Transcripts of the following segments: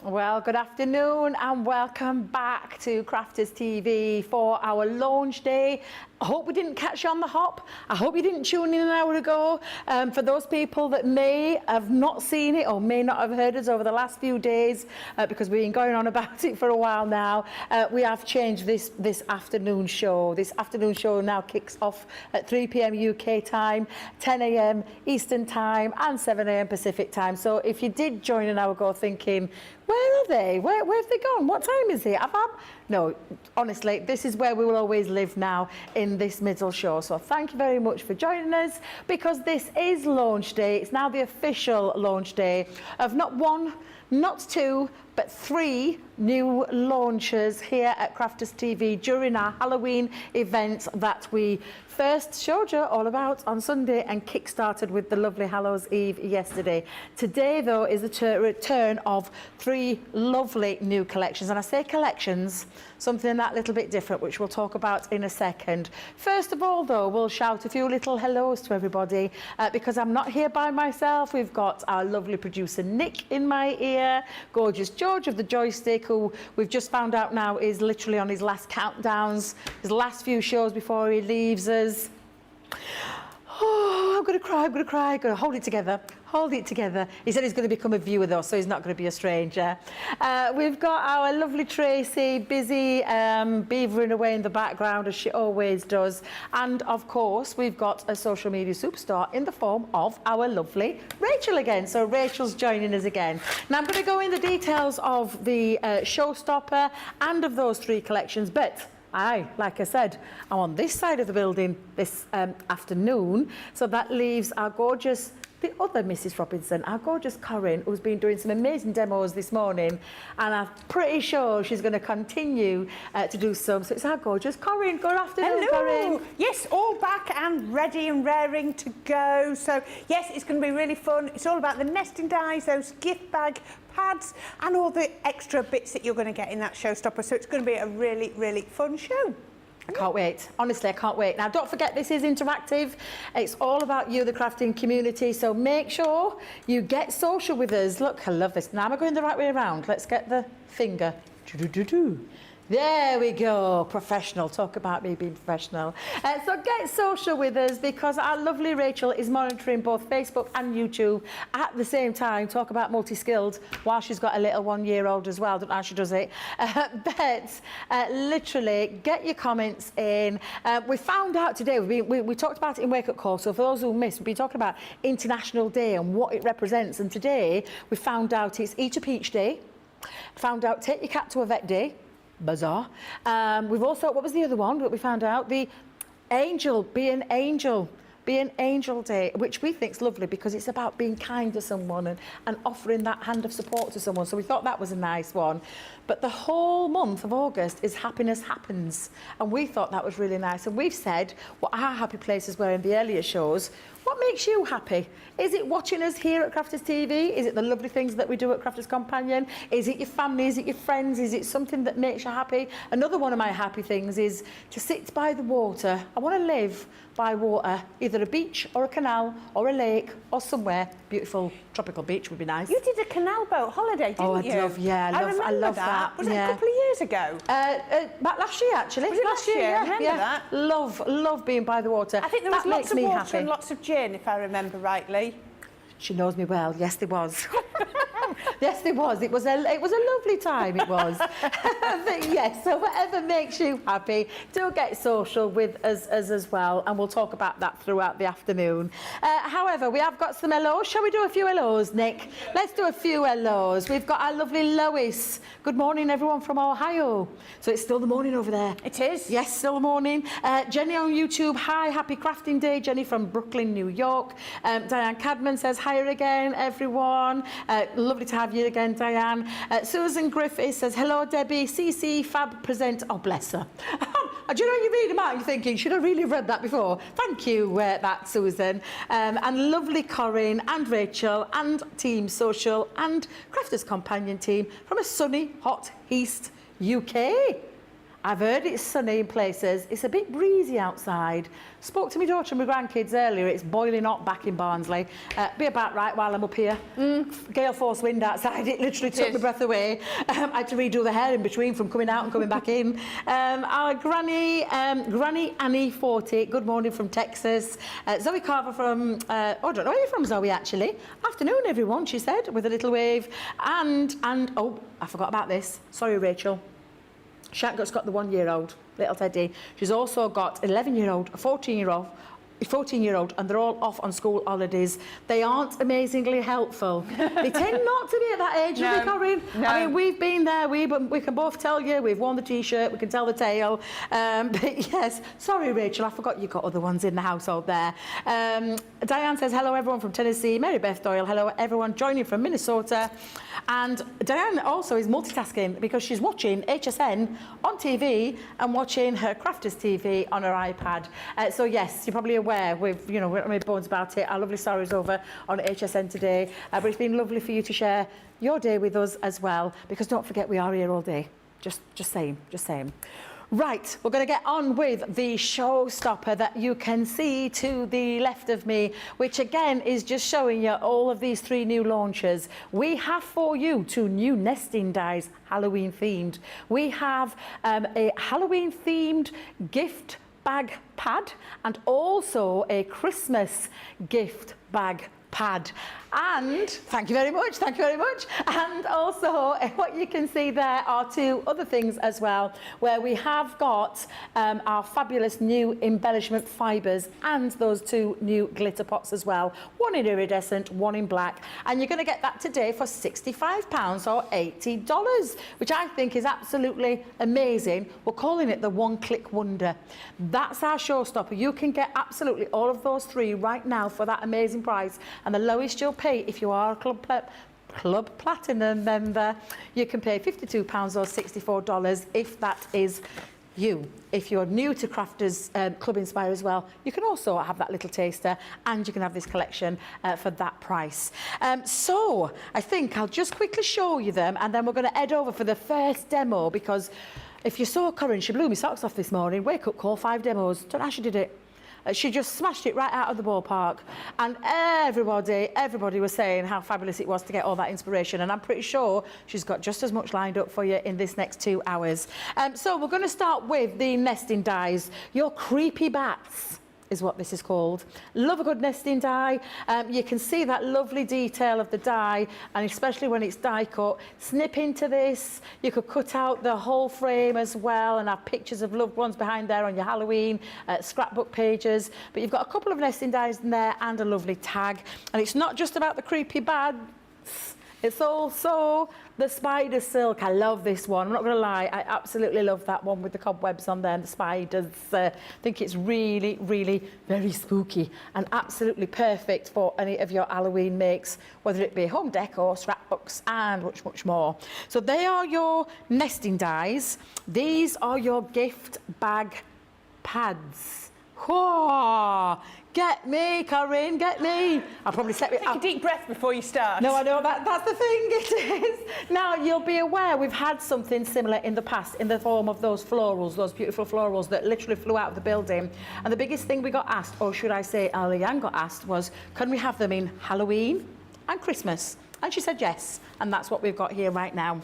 Well, good afternoon and welcome back to Crafters TV for our launch day. I hope we didn't catch you on the hop. I hope you didn't tune in an hour ago. For those people that may have not seen it or may not have heard us over the last few days, because we've been going on about it for a while now, we have changed this afternoon show. This afternoon show now kicks off at 3 p.m. UK time, 10 a.m. Eastern time and 7 a.m. Pacific time. So if you did join an hour ago thinking, where are they? Where have they gone? What time is it? No, honestly, this is where we will always live now, in this middle show. So thank you very much for joining us, because this is launch day. It's now the official launch day of not one, not two, but 3 new launches here at Crafters TV during our Halloween event that we first showed you all about on Sunday and kick-started with the lovely Hallows Eve yesterday. Today, though, is the return of 3 lovely new collections. And I say collections, something that little bit different, which we'll talk about in a second. First of all, though, we'll shout a few little hellos to everybody, because I'm not here by myself. We've got our lovely producer, Nick, in my ear, gorgeous George of the Joystick, who we've just found out now is literally on his last countdowns, his last few shows before he leaves us. Oh, I'm going to cry, I'm going to cry. I'm going to hold it together. Hold it together. He said he's going to become a viewer, though, so he's not going to be a stranger. We've got our lovely Tracy, busy beavering away in the background, as she always does. And, of course, we've got a social media superstar in the form of our lovely Rachel again. So Rachel's joining us again. Now, I'm going to go in the details of the showstopper and of those 3 collections, but like I said, I'm on this side of the building this afternoon, so that leaves our gorgeous, the other Mrs. Robinson, our gorgeous Corrine, who's been doing some amazing demos this morning, and I'm pretty sure she's going to continue to do some. So it's our gorgeous Corrine. Good afternoon, Hello. Corrine. Yes, all back and ready and raring to go. So yes, it's going to be really fun. It's all about the nesting dies, those gift bag pads, and all the extra bits that you're going to get in that showstopper. So it's going to be a really, really fun show. I can't wait. Honestly, I can't wait. Now, don't forget, this is interactive. It's all about you, the crafting community. So make sure you get social with us. Look, I love this. Now, am I going the right way around? Let's get the finger. There we go. Professional. Talk about me being professional. So get social with us, because our lovely Rachel is monitoring both Facebook and YouTube at the same time. Talk about multi-skilled, while she's got a little 1-year-old as well. Don't know how she does it. But literally, get your comments in. We found out today, we talked about it in Wake Up Call. So for those who missed, we've been talking about International Day and what it represents. And today, we found out it's Eat a Peach Day. Found out Take Your Cat to a Vet Day. Bizarre. We've also, what was the other one that we found out? The Angel, Be an Angel Day, which we think is lovely, because it's about being kind to someone and offering that hand of support to someone. So we thought that was a nice one. But the whole month of August is Happiness Happens, and we thought that was really nice. And we've said what our happy places were in the earlier shows. What makes you happy? Is it watching us here at Crafters TV? Is it the lovely things that we do at Crafters Companion? Is it your family? Is it your friends? Is it something that makes you happy? Another one of my happy things is to sit by the water. I want to live by water, either a beach or a canal or a lake or somewhere. Beautiful tropical beach would be nice. You did a canal boat holiday, didn't you? I love that. Was it a couple of years ago? About last year, actually. Was it last year? I remember that. Love being by the water. I think there was lots of water happy. and lots of gin, if I remember rightly. She knows me well. Yes, there was. Yes, there was. It was a lovely time. It was. But yes, so whatever makes you happy, do get social with us as well, and we'll talk about that throughout the afternoon. However, we have got some hellos. Shall we do a few hellos, Nick? Let's do a few hellos. We've got our lovely Lois. Good morning, everyone from Ohio. So it's still the morning over there. It is. Yes, still the morning. Jenny on YouTube. Hi, happy crafting day. Jenny from Brooklyn, New York. Diane Cadman says hi again, everyone. Lovely to have you again, Diane. Susan Griffiths says, hello, Debbie. CC Fab present. Oh, bless her. Do you know, you read them out and you're thinking, should I really have read that before? Thank you, that, Susan. And lovely Corrine and Rachel and Team Social and Crafters Companion team from a sunny, hot East UK. I've heard it's sunny in places. It's a bit breezy outside. Spoke to my daughter and my grandkids earlier. It's boiling hot back in Barnsley. Be about right while I'm up here. Gale force wind outside. It literally took my breath away. I had to redo the hair in between from coming out and coming back in. Our Granny Annie 40. Good morning from Texas. Zoe Carver from, I don't know where you're from, Zoe, actually. Afternoon, everyone, she said, with a little wave. And oh, I forgot about this. Sorry, Rachel. Shankar's got the 1-year-old, little Teddy. She's also got 11-year-old, a 14-year-old, and they're all off on school holidays. They aren't amazingly helpful. They tend not to be at that age, do they, Corrine? No. I mean, we've been there. We can both tell you. We've worn the T-shirt. We can tell the tale. But yes, sorry, Rachel. I forgot you got other ones in the household there. Diane says, hello, everyone from Tennessee. Mary Beth Doyle, hello, everyone joining from Minnesota. And Diane also is multitasking because she's watching HSN on TV and watching her Crafters TV on her iPad. So yes, you're probably aware we've not made bones about it. Our lovely stories over on HSN today. But it's been lovely for you to share your day with us as well, because don't forget we are here all day. Just saying. Right, we're going to get on with the showstopper that you can see to the left of me, which again is just showing you all of these 3 new launches. We have for you 2 new nesting dies, Halloween themed. We have a Halloween themed gift bag pad and also a Christmas gift bag pad. And thank you very much. And also what you can see there are 2 other things as well, where we have got our fabulous new embellishment fibres and those 2 new glitter pots as well. One in iridescent, one in black. And you're going to get that today for £65 or $80, which I think is absolutely amazing. We're calling it the one-click wonder. That's our showstopper. You can get absolutely all of those 3 right now for that amazing price. And the lowest you'll pay if you are a Club Platinum member, you can pay £52 or $64 if that is you. If you're new to Crafters Club Inspire as well, you can also have that little taster and you can have this collection for that price. So I think I'll just quickly show you them and then we're going to head over for the first demo, because if you saw Corinne, she blew me socks off this morning. Wake up call, 5 demos. Don't know how she did it. She just smashed it right out of the ballpark, and everybody was saying how fabulous it was to get all that inspiration, and I'm pretty sure she's got just as much lined up for you in this next 2 hours. So we're going to start with the nesting dies. Your creepy bats is what this is called. Love a good nesting die. You can see that lovely detail of the die, and especially when it's die cut. Snip into this. You could cut out the whole frame as well and have pictures of loved ones behind there on your Halloween scrapbook pages. But you've got a couple of nesting dies in there and a lovely tag. And it's not just about the creepy bats. It's also the spider silk. I love this one. I'm not going to lie. I absolutely love that one with the cobwebs on there and the spiders. I think it's really, really very spooky and absolutely perfect for any of your Halloween makes, whether it be home decor, scrapbooks and much, much more. So they are your nesting dies. These are your gift bag pads. Whoa! Get me, Corinne, get me. I'll probably set it up. Take a deep breath before you start. No, I know, that's the thing, it is. Now, you'll be aware we've had something similar in the past in the form of those florals, those beautiful florals that literally flew out of the building. And the biggest thing we got asked, or should I say Aliane got asked, was, can we have them in Halloween and Christmas? And she said yes, and that's what we've got here right now.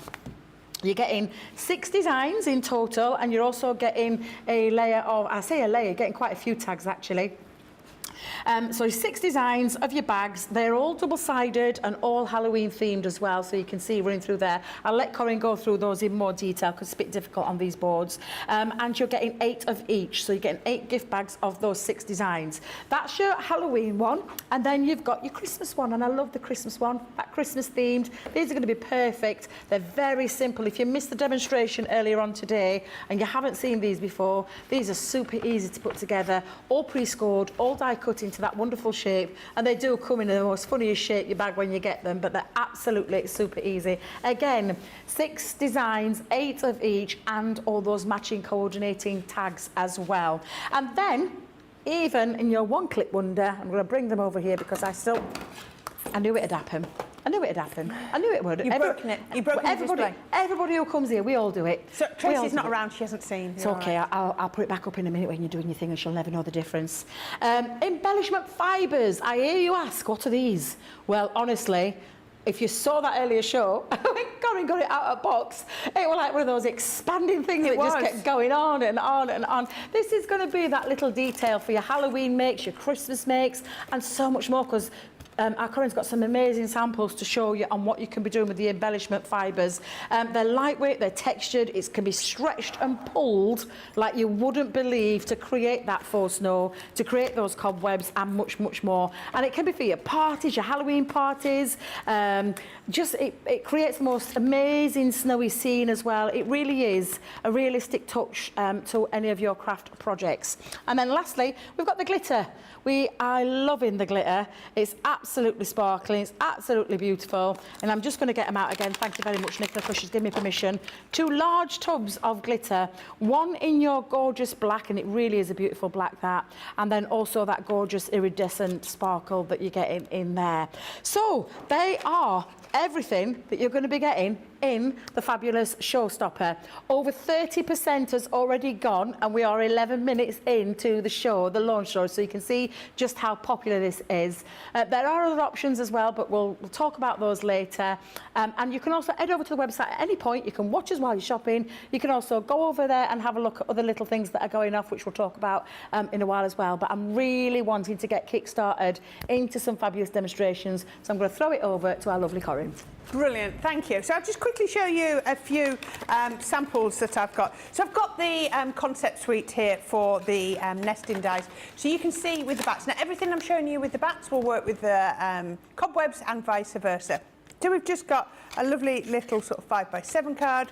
You're getting 6 designs in total, and you're also getting a layer of, I say a layer, you're getting quite a few tags actually. So 6 designs of your bags. They're all double-sided and all Halloween themed as well, so you can see running through there. I'll let Corinne go through those in more detail because it's a bit difficult on these boards. And you're getting 8 of each, so you're getting 8 gift bags of those 6 designs. That's your Halloween one, and then you've got your Christmas one, and I love the Christmas one, that Christmas themed. These are going to be perfect. They're very simple. If you missed the demonstration earlier on today and you haven't seen these before, these are super easy to put together, all pre-scored, all die cut into that wonderful shape, and they do come in the most funniest shape, your bag, when you get them, but they're absolutely super easy. Again, 6 designs, 8 of each, and all those matching coordinating tags as well. And then even in your one-click wonder, I'm going to bring them over here because I knew it'd happen. I knew it'd happen. I knew it would. You've broken it. You've broken the display. Everybody who comes here, we all do it. So Tracy's not around, she hasn't seen. It's okay, I'll put it back up in a minute when you're doing your thing and she'll never know the difference. Embellishment fibres. I hear you ask, what are these? Well, honestly, if you saw that earlier show, when Corrine got it out of a box, it was like one of those expanding things that just kept going on and on and on. This is going to be that little detail for your Halloween makes, your Christmas makes, and so much more, because our Corrine's got some amazing samples to show you on what you can be doing with the embellishment fibres. They're lightweight, they're textured, it can be stretched and pulled like you wouldn't believe to create that faux snow, to create those cobwebs and much, much more. And it can be for your parties, your Halloween parties. It creates the most amazing snowy scene as well. It really is a realistic touch to any of your craft projects. And then lastly, we've got the glitter. We are loving the glitter. It's absolutely sparkling, it's absolutely beautiful. And I'm just going to get them out again. Thank you very much, Nicola, for she's given me permission. 2 large tubs of glitter, one in your gorgeous black, and it really is a beautiful black, that. And then also that gorgeous iridescent sparkle that you get in there. So they are everything that you're going to be getting in the fabulous showstopper. Over 30% has already gone, and we are 11 minutes into the show, the launch show, so you can see just how popular this is. There are other options as well, but we'll talk about those later. And you can also head over to the website at any point. You can watch us while you're shopping. You can also go over there and have a look at other little things that are going off, which we'll talk about in a while as well. But I'm really wanting to get kick-started into some fabulous demonstrations, so I'm going to throw it over to our lovely Corrine. Brilliant, thank you. So I'll just quickly show you a few samples that I've got. So I've got the concept suite here for the nesting dies. So you can see with the bats. Now everything I'm showing you with the bats will work with the cobwebs and vice versa. So we've just got a lovely little sort of 5x7 card,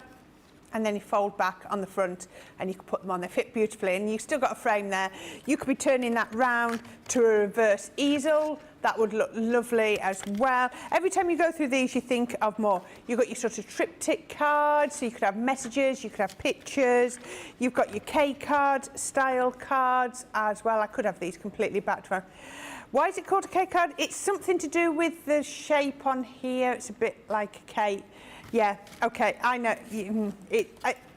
and then you fold back on the front and you can put them on. They fit beautifully, and you've still got a frame there. You could be turning that round to a reverse easel. That would look lovely as well. Every time you go through these, you think of more. You've got your sort of triptych cards, so you could have messages, you could have pictures. You've got your K card style cards as well. I could have these completely back to front. Why is it called a K card? It's something to do with the shape on here. It's a bit like a K. Yeah, okay, I know.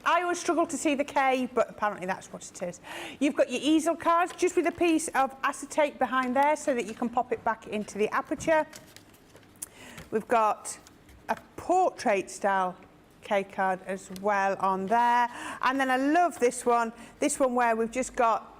I always struggle to see the K, but apparently that's what it is. You've got your easel cards, just with a piece of acetate behind there so that you can pop it back into the aperture. We've got a portrait style K card as well on there. And then I love this one where we've just got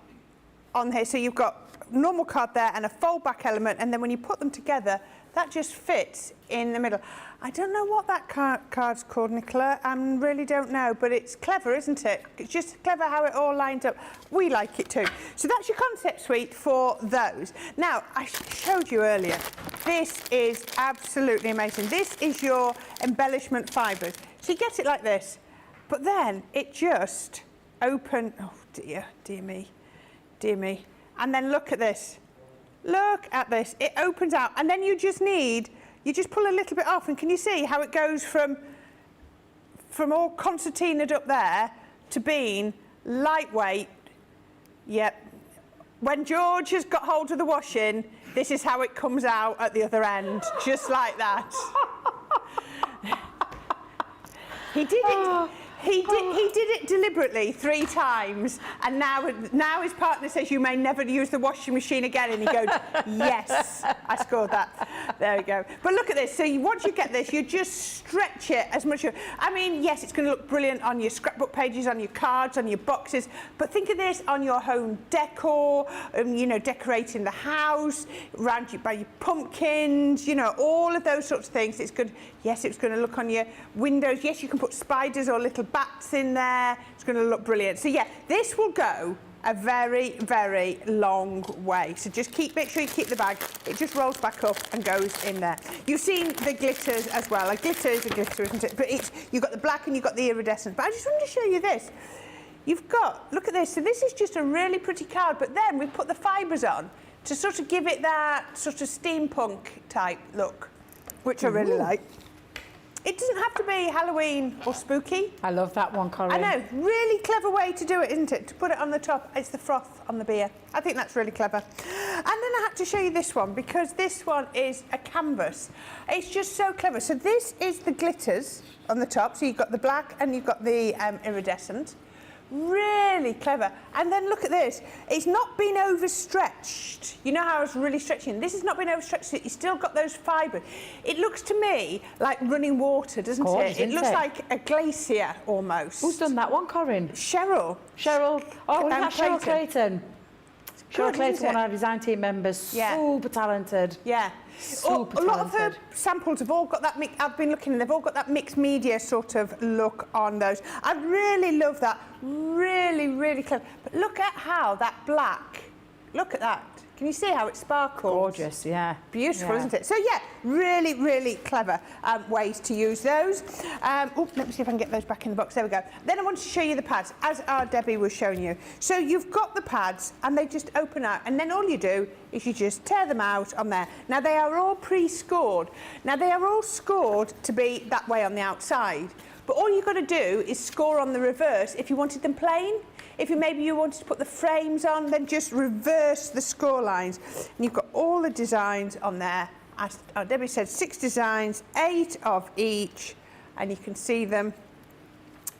on here, so you've got normal card there and a fold back element, and then when you put them together, that just fits in the middle. I don't know what that card's called, Nicola. I really don't know, but it's clever, isn't it? It's just clever how it all lines up. We like it too. So that's your concept suite for those. Now, I showed you earlier, this is absolutely amazing. This is your embellishment fibres. So you get it like this, but then it just oh dear me. And then look at this. Look at this, it opens out, and then you just pull a little bit off, and can you see how it goes from all concertinaed up there to being lightweight? Yep. When George has got hold of the washing, this is how it comes out at the other end, just like that. He did it. He did it deliberately 3 times, and now his partner says you may never use the washing machine again, and he goes, yes, I scored that. There we go. But look at this. So once you get this, you just stretch it as much. I mean, yes, it's going to look brilliant on your scrapbook pages, on your cards, on your boxes, but think of this on your home decor, you know, decorating the house, around you by your pumpkins, you know, all of those sorts of things. It's good. Yes, it's going to look on your windows. Yes, you can put spiders or little bats in there. It's going to look brilliant. So yeah, this will go a very, very long way. So just make sure you keep the bag. It just rolls back up and goes in there. You've seen the glitters as well. A glitter is a glitter, isn't it? But you've got the black and you've got the iridescent. But I just wanted to show you this. You've got, look at this. So this is just a really pretty card, but then we put the fibres on to sort of give it that sort of steampunk type look, which I really like. It doesn't have to be Halloween or spooky. I love that one, Corrine. I know, really clever way to do it, isn't it? To put it on the top, it's the froth on the beer. I think that's really clever. And then I had to show you this one because this one is a canvas. It's just so clever. So this is the glitters on the top. So you've got the black and you've got the iridescent. Really clever. And then look at this. It's not been overstretched. You know how I was really stretching? This has not been overstretched. So you've still got those fibres. It looks to me like running water, doesn't Gorgeous, it? It looks isn't it? like a glacier almost. Who's done that one, Corinne? Cheryl. Cheryl. Oh, And that's Cheryl Clayton. Cheryl Good, Clayton, isn't one of it? our design team members. Yeah. Super talented. Yeah. Super A lot of her talented. samples have all got that, I've been looking, they've all got that mixed media sort of look on those. I really love that. Really, really clever. But look at how that black, look at that. Can you see how it sparkles? Gorgeous, yeah. Beautiful, Yeah. isn't it? So yeah, really, really clever ways to use those. Oh, let me see if I can get those back in the box. There we go. Then I want to show you the pads, as our Debbie was showing you. So you've got the pads, and they just open out, and then all you do is you just tear them out on there. Now they are all pre-scored. Now they are all scored to be that way on the outside, but all you've got to do is score on the reverse if you wanted them plain. If maybe you wanted to put the frames on, then just reverse the score lines. And you've got all the designs on there. As Debbie said, 6 designs, 8 of each, and you can see them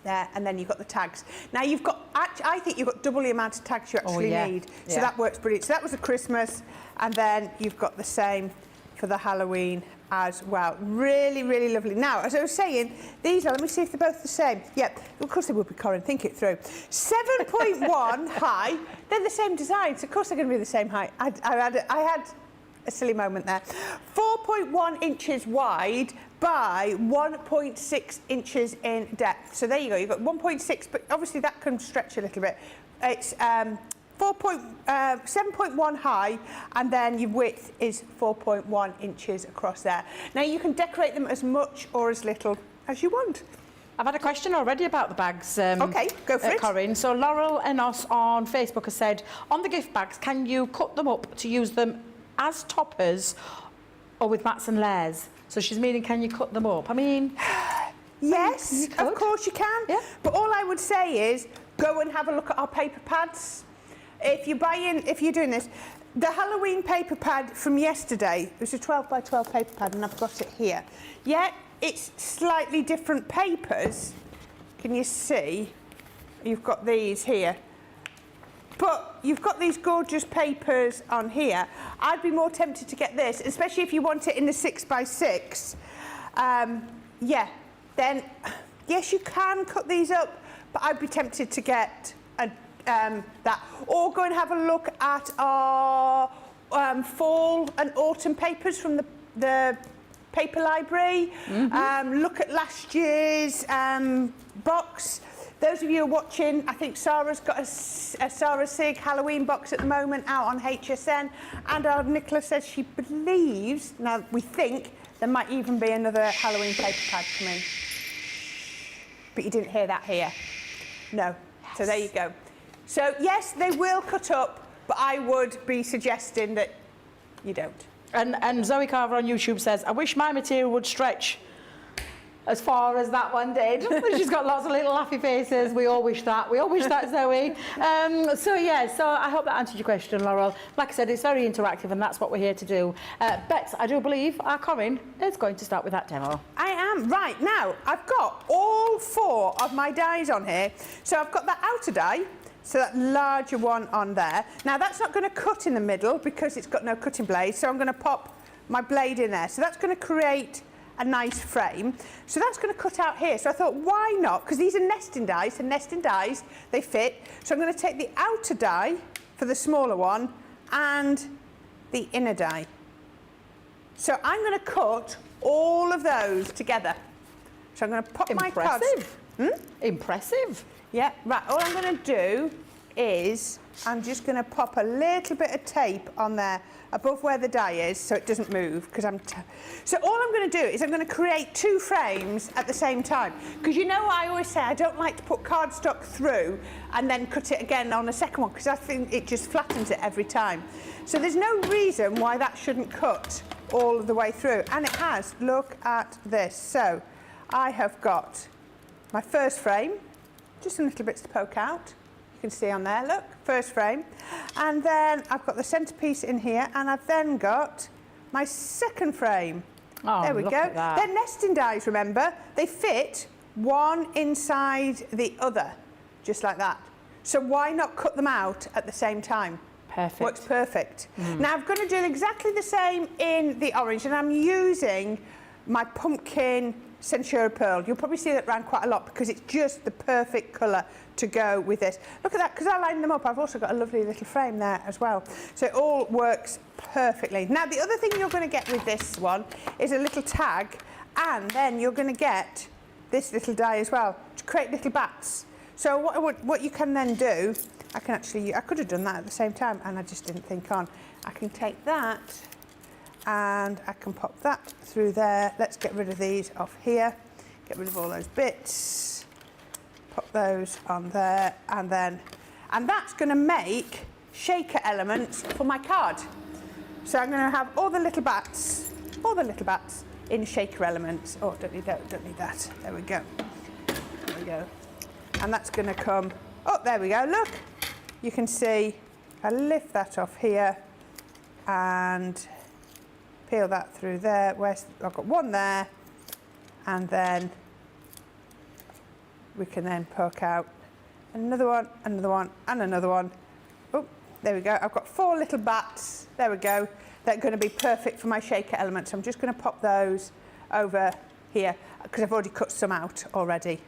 there. And then you've got the tags. Now you've got, I think you've got double the amount of tags you actually need. So Yeah. that works brilliant. So that was the Christmas, and then you've got the same for the Halloween as well. Really, really lovely. Now, as I was saying, these are, let me see if they're both the same. Yep, of course they would be, Corinne, think it through. 7.1 high, they're the same design, so of course they're going to be the same height. I had a silly moment there. 4.1 inches wide by 1.6 inches in depth. So there you go, you've got 1.6, but obviously that can stretch a little bit. It's 7.1 high, and then your width is 4.1 inches across there. Now you can decorate them as much or as little as you want. I've had a question already about the bags. Okay, go for it. Corinne. So Laurel Enos on Facebook has said, on the gift bags, can you cut them up to use them as toppers or with mats and layers? So she's meaning, can you cut them up? I mean... Yes, you could. of course you can. Yeah. But all I would say is, go and have a look at our paper pads. If you're doing this, the Halloween paper pad from yesterday, it was a 12 by 12 paper pad, and I've got it here. Yeah, it's slightly different papers. Can you see? You've got these here. But you've got these gorgeous papers on here. I'd be more tempted to get this, especially if you want it in the 6 by 6. Yeah, then yes, you can cut these up, but I'd be tempted to get that, or go and have a look at our fall and autumn papers from the paper library. Look at last year's box. Those of you who are watching, I think Sarah's got a Sarah Sig Halloween box at the moment out on HSN, and our Nicola says she believes, now we think, there might even be another Halloween paper pad coming. But you didn't hear that here. No. Yes. So there you go. So yes, they will cut up, but I would be suggesting that you don't. And Zoe Carver on YouTube says, I wish my material would stretch as far as that one did. She's got lots of little laughy faces. We all wish that. We all wish that, Zoe. So I hope that answered your question, Laurel. Like I said, it's very interactive, and that's what we're here to do. Bex, I do believe our Corinne is going to start with that demo. I am. Right, now, I've got all 4 of my dies on here. So I've got that outer die, so that larger one on there. Now, that's not going to cut in the middle because it's got no cutting blade, so I'm going to pop my blade in there. So that's going to create a nice frame. So that's going to cut out here. So I thought, why not? Because these are nesting dies, and nesting dies, they fit. So I'm going to take the outer die for the smaller one and the inner die. So I'm going to cut all of those together. So I'm going to pop my cards. Impressive. Impressive. Yeah, right. All I'm going to do is I'm just going to pop a little bit of tape on there above where the die is so it doesn't move, because so all I'm going to do is I'm going to create 2 frames at the same time, because you know I always say I don't like to put cardstock through and then cut it again on a second one, because I think it just flattens it every time. So there's no reason why that shouldn't cut all of the way through, and it has. Look at this. So I have got my first frame, just some little bits to poke out You can see on there, look, first frame. And then I've got the centrepiece in here, and I've then got my second frame. Oh, there we look go. at that. They're nesting dies, remember? They fit one inside the other, just like that. So why not cut them out at the same time? Perfect. Works perfect. Now I'm going to do exactly the same in the orange, and I'm using my pumpkin Centura Pearl. You'll probably see that around quite a lot because it's just the perfect colour to go with this. Look at that, because I lined them up, I've also got a lovely little frame there as well. So it all works perfectly. Now the other thing you're going to get with this one is a little tag, and then you're going to get this little die as well to create little bats. So what you can then do, I could have done that at the same time and I just didn't think on. I can take that and I can pop that through there. Let's get rid of these off here. Get rid of all those bits. Pop those on there, and that's going to make shaker elements for my card. So I'm going to have all the little bats in shaker elements. Oh, don't need that. There we go. There we go. And that's going to come. Oh, there we go. Look. You can see I lift that off here and peel that through there. I've got one there, and then we can then poke out another one, and another one. Oh, there we go. I've got 4 little bats. There we go. They're going to be perfect for my shaker elements. I'm just going to pop those over here because I've already cut some out already.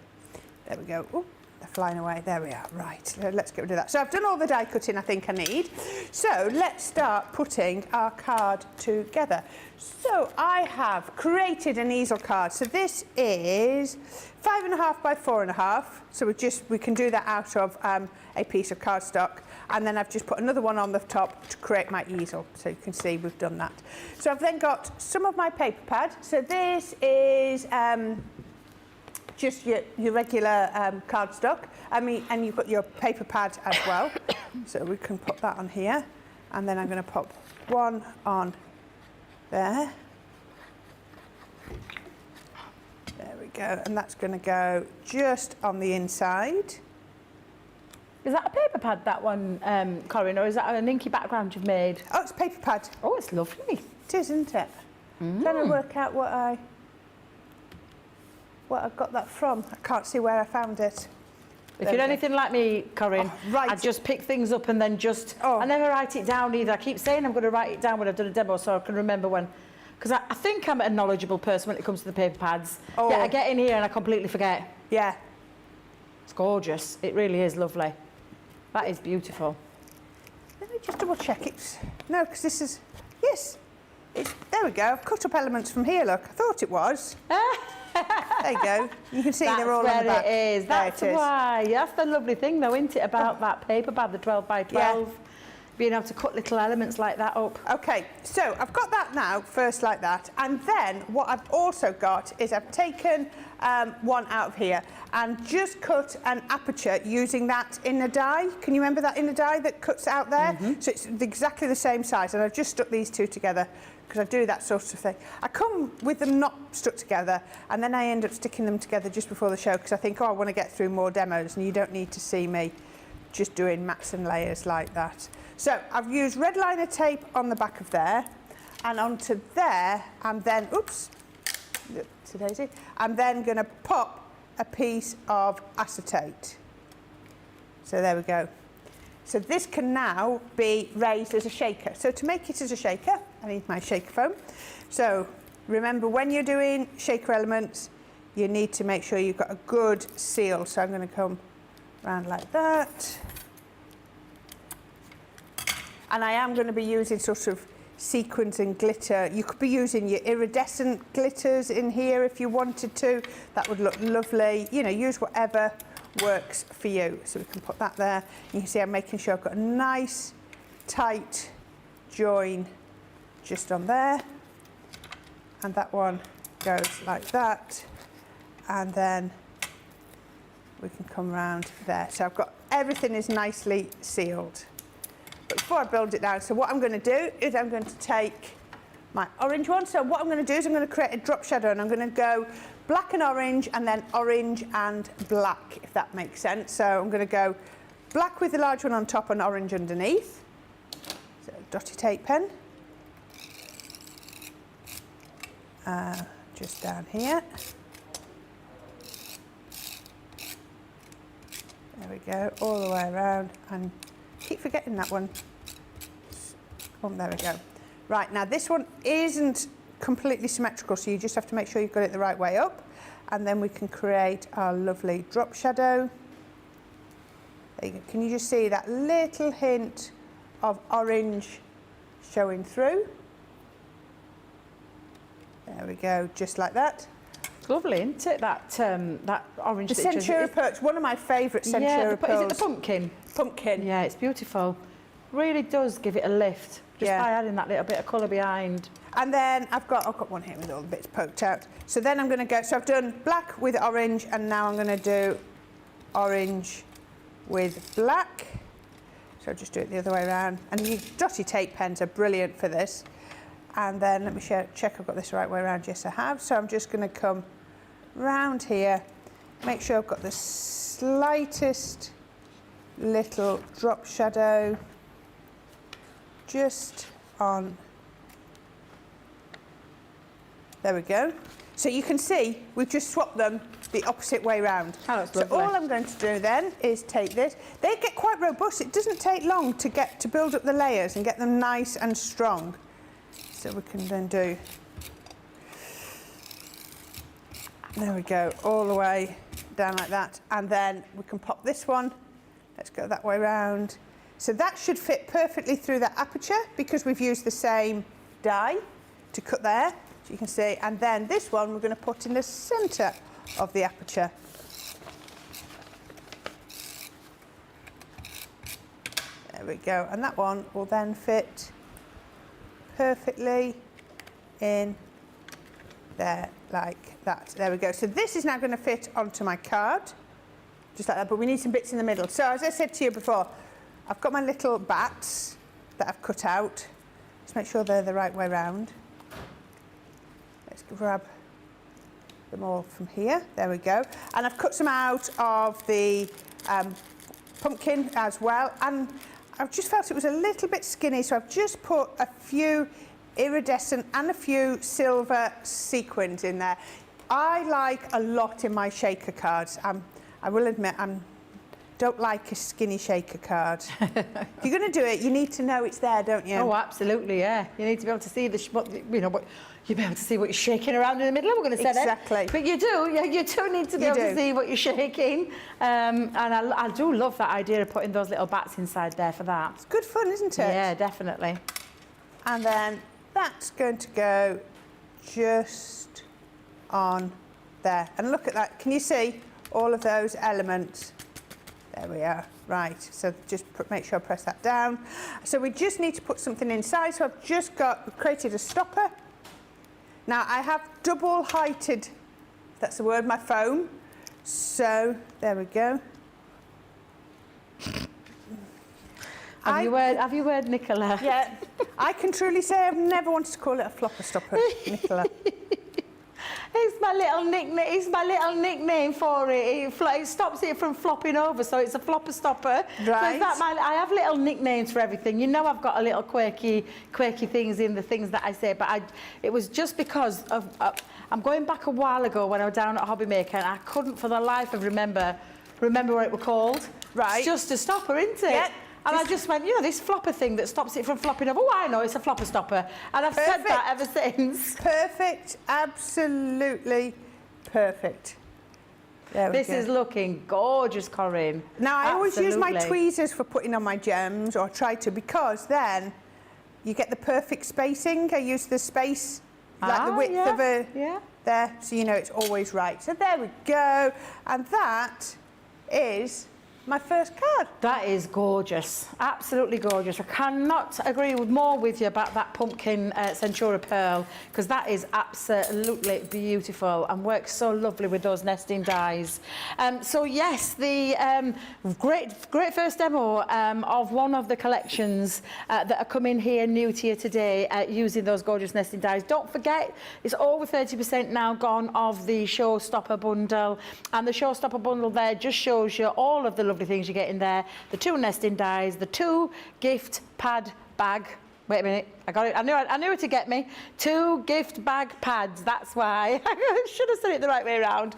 There we go. Ooh. They're flying away. There we are. Right, let's get rid of that. So I've done all the die cutting I think I need. So let's start putting our card together. So I have created an easel card. So this is 5.5 by 4.5. So we can do that out of a piece of cardstock. And then I've just put another one on the top to create my easel. So you can see we've done that. So I've then got some of my paper pad. So this is just your regular cardstock. And you've got your paper pad as well. So we can pop that on here. And then I'm going to pop one on there. There we go. And that's going to go just on the inside. Is that a paper pad, that one, Corrine, or is that an inky background you've made? Oh, it's paper pad. Oh, it's lovely. It is, isn't it? Trying to work out what I got that from. I can't see where I found it. If you're anything like me, Corrine, right. I just pick things up and then I never write it down either. I keep saying I'm going to write it down when I've done a demo so I can remember when. Because I think I'm a knowledgeable person when it comes to the paper pads. Oh. Yeah, I get in here and I completely forget. Yeah. It's gorgeous. It really is lovely. That is beautiful. Let me just double check it. No, because this is, yes. There we go. I've cut up elements from here, look. I thought it was. There you go. You can see they're all on the back. That's where it is. That's why. That's the lovely thing, though, isn't it, about that paper pad, the 12 by 12. Yeah. Being able to cut little elements like that up. Okay, so I've got that now, first like that. And then what I've also got is I've taken one out of here and just cut an aperture using that inner die. Can you remember that inner die that cuts out there? So it's exactly the same size. And I've just stuck these two together because I do that sort of thing. I come with them not stuck together, and then I end up sticking them together just before the show because I think, oh, I want to get through more demos, and you don't need to see me just doing mats and layers like that. So I've used red liner tape on the back of there, and onto there, and then, oops, today's it. I'm then going to pop a piece of acetate. So there we go. So this can now be raised as a shaker. So to make it as a shaker, I need my shaker foam. So remember, when you're doing shaker elements, you need to make sure you've got a good seal. So I'm going to come around like that. And I am going to be using sort of sequins and glitter. You could be using your iridescent glitters in here if you wanted to. That would look lovely. You know, use whatever works for you. So we can put that there. You can see I'm making sure I've got a nice tight join just on there. And that one goes like that. And then we can come around there. So I've got everything is nicely sealed. But before I build it down, so what I'm going to do is I'm going to take my orange one. So what I'm going to do is I'm going to create a drop shadow, and I'm going to go black and orange, and then orange and black, if that makes sense. So I'm going to go black with the large one on top and orange underneath. So dotty tape pen. Just down here. There we go, all the way around, and keep forgetting that one. Oh, there we go. Right, now this one isn't completely symmetrical, so you just have to make sure you've got it the right way up, and then we can create our lovely drop shadow. There you go. Can you just see that little hint of orange showing through? There we go, just like that. It's lovely, isn't it? That orange. The Centura Pearl's one of my favourite Centura Pearls. Is it the pumpkin? Pumpkin. Yeah, it's beautiful. Really does give it a lift just by adding that little bit of colour behind. And then I've got one here with all the bits poked out. So then I'm going to go. So I've done black with orange, and now I'm going to do orange with black. So I'll just do it the other way around. And your dotty tape pens are brilliant for this. And then let me check I've got this the right way around. Yes, I have. So I'm just going to come round here, make sure I've got the slightest little drop shadow just on. There we go. So you can see we've just swapped them the opposite way round. Oh, that's so lovely. all I'm going to do then is take this. They get quite robust. It doesn't take long to build up the layers and get them nice and strong. So we can then do, there we go, all the way down like that. And then we can pop this one. Let's go that way round. So that should fit perfectly through that aperture because we've used the same die to cut there, so you can see. And then this one we're going to put in the centre of the aperture. There we go. And that one will then fit perfectly in there like that. There we go. So this is now going to fit onto my card, just like that, but we need some bits in the middle. So as I said to you before, I've got my little bats that I've cut out. Let's make sure they're the right way round. Let's grab them all from here. There we go. And I've cut some out of the pumpkin as well. And I've just felt it was a little bit skinny, so I've just put a few iridescent and a few silver sequins in there. I like a lot in my shaker cards. I will admit, I don't like a skinny shaker card. If you're going to do it, you need to know it's there, don't you? Oh, absolutely, yeah. You need to be able to see you'll be able to see what you're shaking around in the middle. We're going to say exactly. But you do need to be able to see what you're shaking. And I do love that idea of putting those little bats inside there for that. It's good fun, isn't it? Yeah, definitely. And then that's going to go just on there. And look at that. Can you see all of those elements? There we are. Right, so just make sure I press that down. So we just need to put something inside. So I've just created a stopper. Now I have double heighted, if that's the word, my foam. So there we go. Have you heard Nicola? Yeah, I can truly say I've never wanted to call it a flopper stopper, Nicola. It's my little nickname. It's my little nickname for it. It stops it from flopping over, so it's a flopper stopper. Right. So I have little nicknames for everything. You know, I've got a little quirky things in the things that I say. But it was just because of. I'm going back a while ago when I was down at Hobby Maker, and I couldn't, for the life of remember what it was called. Right. It's just a stopper, isn't it? Yeah. And I just went, this flopper thing that stops it from flopping over. Oh, I know, it's a flopper stopper. And I've said that ever since. Perfect, absolutely perfect. This is looking gorgeous, Corrine. Now, I always use my tweezers for putting on my gems, or try to, because then you get the perfect spacing. I use the space, like the width of there, so you know it's always right. So there we go. And that is my first card. That is gorgeous, absolutely gorgeous. I cannot agree more with you about that pumpkin Centura Pearl, because that is absolutely beautiful and works so lovely with those nesting dies. So yes, the great first demo of one of the collections that are coming here new to you today using those gorgeous nesting dies. Don't forget, it's over 30% now gone of the Showstopper bundle, and the Showstopper bundle there just shows you all of the lovely things you get in there. The 2 nesting dies, the 2 gift pad bag. Wait a minute, I got it. I knew it to get me. 2 gift bag pads, that's why. I should have said it the right way around.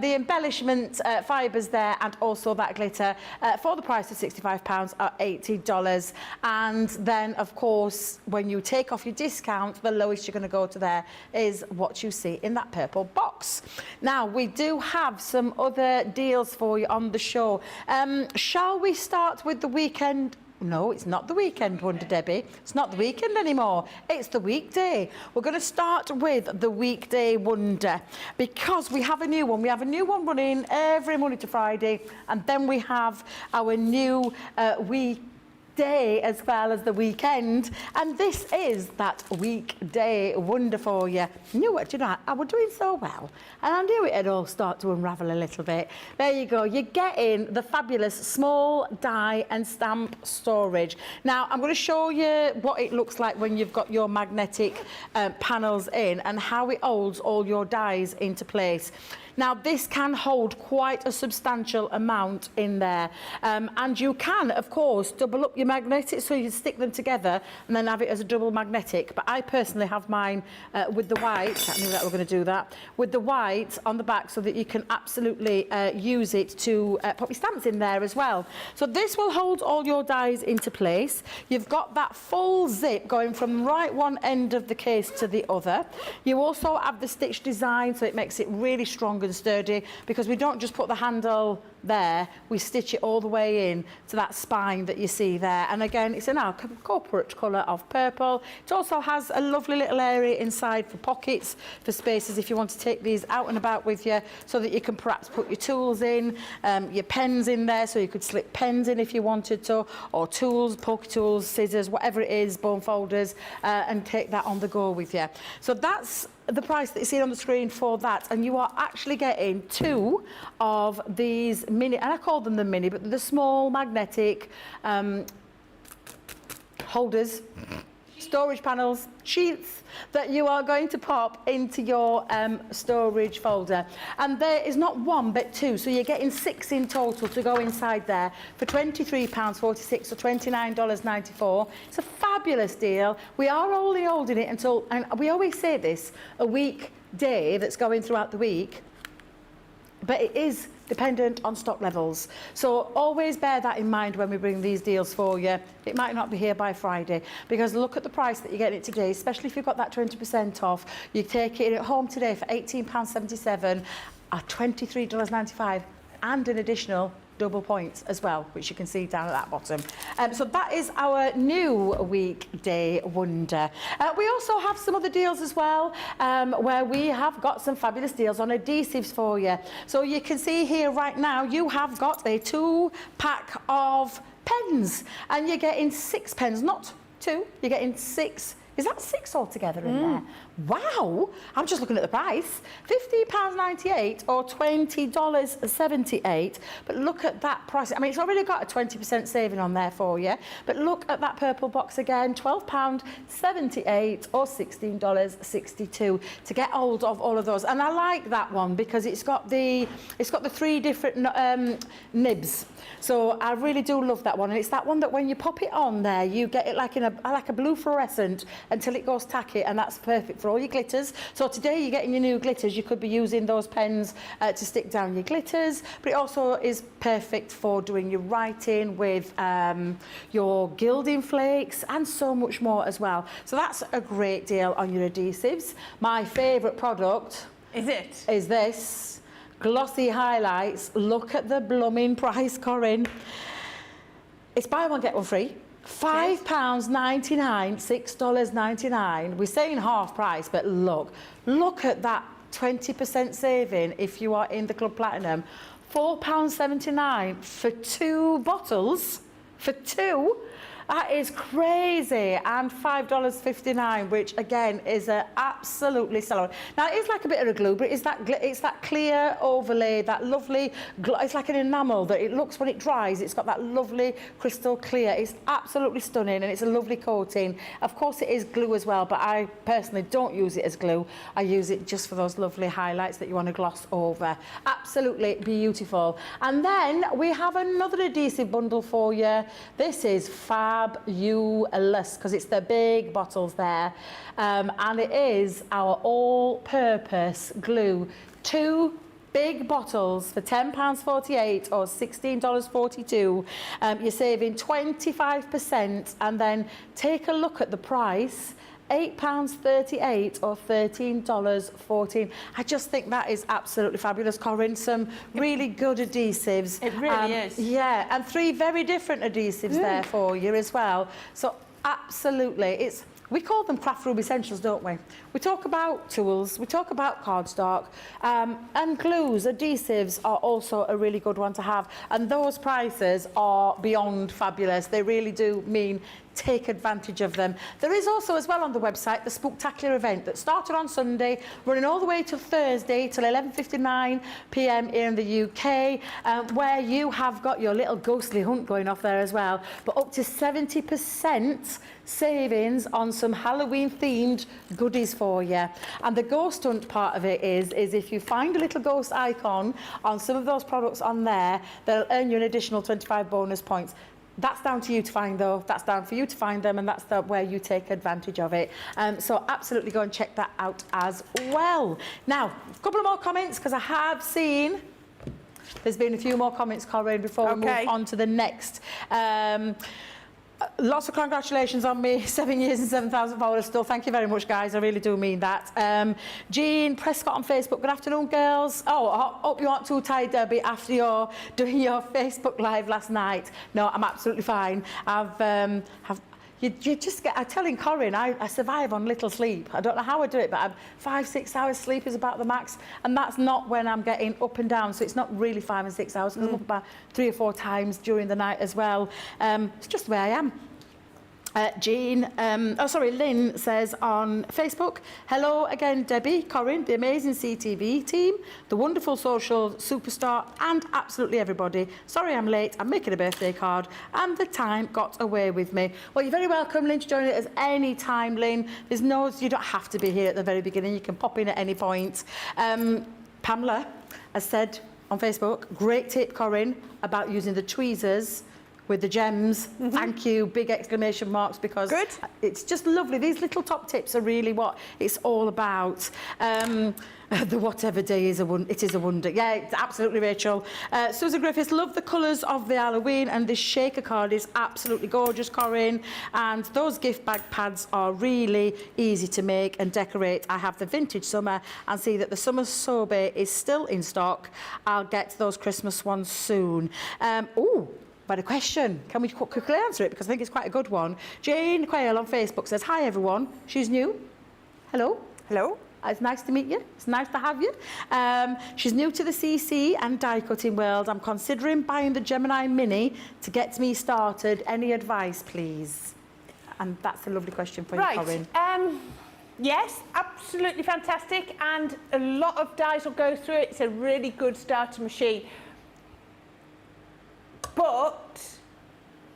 The embellishment fibres there and also that glitter for the price of £65 are $80. And then, of course, when you take off your discount, the lowest you're going to go to there is what you see in that purple box. Now, we do have some other deals for you on the show. Shall we start with the weekend? No, it's not the weekend wonder, Debbie. It's not the weekend anymore. It's the weekday. We're going to start with the weekday wonder because we have a new one. We have a new one running every Monday to Friday, and then we have our new weekday as well as the weekend, and this is that weekday wonder for you. Knew it, you know, I was doing so well, and I knew it'd all start to unravel a little bit. There you go. You're getting the fabulous small die and stamp storage. Now, I'm going to show you what it looks like when you've got your magnetic panels in and how it holds all your dies into place. Now, this can hold quite a substantial amount in there. And you can, of course, double up your magnetic so you stick them together and then have it as a double magnetic. But I personally have mine with the white. I knew that we were going to do that. With the white on the back so that you can absolutely use it to put your stamps in there as well. So this will hold all your dies into place. You've got that full zip going from right one end of the case to the other. You also have the stitch design, so it makes it really strong and sturdy, because we don't just put the handle there, we stitch it all the way in to that spine that you see there. And again, it's in our corporate colour of purple. It also has a lovely little area inside for pockets, for spaces if you want to take these out and about with you, so that you can perhaps put your tools in, your pens in there, so you could slip pens in if you wanted to, or tools, poke tools, scissors, whatever it is, bone folders, and take that on the go with you. So that's the price that you see on the screen for that, and you are actually getting 2 of these mini, and I call them the mini, but the small magnetic holders, storage panels, sheets that you are going to pop into your storage folder. And there is not 1 but 2, so you're getting 6 in total to go inside there for £23.46 or $29.94. It's a fabulous deal. We are only holding it until, and we always say this, a weekday that's going throughout the week, but it is dependent on stock levels. So always bear that in mind when we bring these deals for you. It might not be here by Friday, because look at the price that you're getting it today, especially if you've got that 20% off. You take it at home today for £18.77 at $23.95 and an additional double points as well, which you can see down at that bottom. So that is our new weekday wonder. We also have some other deals as well, where we have got some fabulous deals on adhesives for you. So you can see here right now, you have got a 2-pack of pens, and you're getting 6 pens, not 2, you're getting 6. Is that 6 altogether in there? Wow! I'm just looking at the price. £15.98 or $20.78. But look at that price. I mean, it's already got a 20% saving on there for you. But look at that purple box again, £12.78 or $16.62 to get hold of all of those. And I like that one because it's got the 3 different nibs. So I really do love that one. And it's that one that when you pop it on there, you get it like in like a blue fluorescent until it goes tacky, and that's perfect for all your glitters. So today you're getting your new glitters. You could be using those pens to stick down your glitters, but it also is perfect for doing your writing with your gilding flakes and so much more as well. So that's a great deal on your adhesives. My favourite product is this glossy highlights. Look at the blooming price, Corrine. It's buy one get one free. £5.99, $6.99. We're saying half price, but look at that 20% saving if you are in the Club Platinum. £4.79 for 2 bottles, for 2. That is crazy. And $5.59, which again is a absolutely stellar. Now it is like a bit of a glue, but it's that clear overlay, that lovely, it's like an enamel that it looks when it dries. It's got that lovely crystal clear. It's absolutely stunning, and it's a lovely coating. Of course it is glue as well, but I personally don't use it as glue. I use it just for those lovely highlights that you want to gloss over. Absolutely beautiful. And then we have another adhesive bundle for you. This is fabulous because it's the big bottles there, and it is our all-purpose glue. 2 big bottles for £10.48 or $16.42. You're saving 25%, and then take a look at the price. £8.38 or $13.14. I just think that is absolutely fabulous, Corrine. Some really good adhesives. It really is. Yeah, and 3 very different adhesives there for you as well. So absolutely, we call them craft room essentials, don't we? We talk about tools, we talk about cardstock, and glues, adhesives are also a really good one to have. And those prices are beyond fabulous. They really do mean take advantage of them. There is also as well on the website the Spooktacular event that started on Sunday, running all the way to Thursday till 11:59 p.m. here in the UK, where you have got your little ghostly hunt going off there as well, but up to 70% savings on some Halloween themed goodies for you. And the ghost hunt part of it is if you find a little ghost icon on some of those products on there, they'll earn you an additional 25 bonus points. That's down to you to find, though. That's down for you to find them, and that's where you take advantage of it. So absolutely go and check that out as well. Now, a couple of more comments, because I have seen there's been a few more comments, Corrine, before we move on to the next. Lots of congratulations on me, 7 years and 7,000 followers still. Thank you very much, guys. I really do mean that. Jean Prescott on Facebook. Good afternoon, girls. Oh, I hope you aren't too tired, Debbie, after doing your Facebook Live last night. No, I'm absolutely fine. You just get, I'm telling Corrine, I survive on little sleep. I don't know how I do it, but 5-6 hours sleep is about the max. And that's not when I'm getting up and down. So it's not really 5 and 6 hours, because I'm up about 3 or 4 times during the night as well. It's just the way I am. Lynn says on Facebook, hello again, Debbie, Corrine, the amazing CTV team, the wonderful social superstar, and absolutely everybody. Sorry I'm late, I'm making a birthday card, and the time got away with me. Well, you're very welcome, Lynn, to join us any time, Lynn. You don't have to be here at the very beginning, you can pop in at any point. Pamela has said on Facebook, great tip, Corrine, about using the tweezers with the gems. Thank you, big exclamation marks, because it's just lovely. These little top tips are really what it's all about. The whatever day is it is a wonder. Yeah, it's absolutely, Rachel. Susan Griffiths, love the colours of the Halloween, and this shaker card is absolutely gorgeous, Corrine. And those gift bag pads are really easy to make and decorate. I have the vintage summer and see that the summer sobe is still in stock. I'll get those Christmas ones soon. But a question, can we quickly answer it, because I think it's quite a good one. Jane Quayle on Facebook says, hi everyone, she's new. Hello. Hello. It's nice to meet you. It's nice to have you. She's new to the CC and die cutting world. I'm considering buying the Gemini Mini to get me started. Any advice, please? And that's a lovely question for you, Corrine. Yes, absolutely fantastic, and a lot of dies will go through it. It's a really good starter machine. But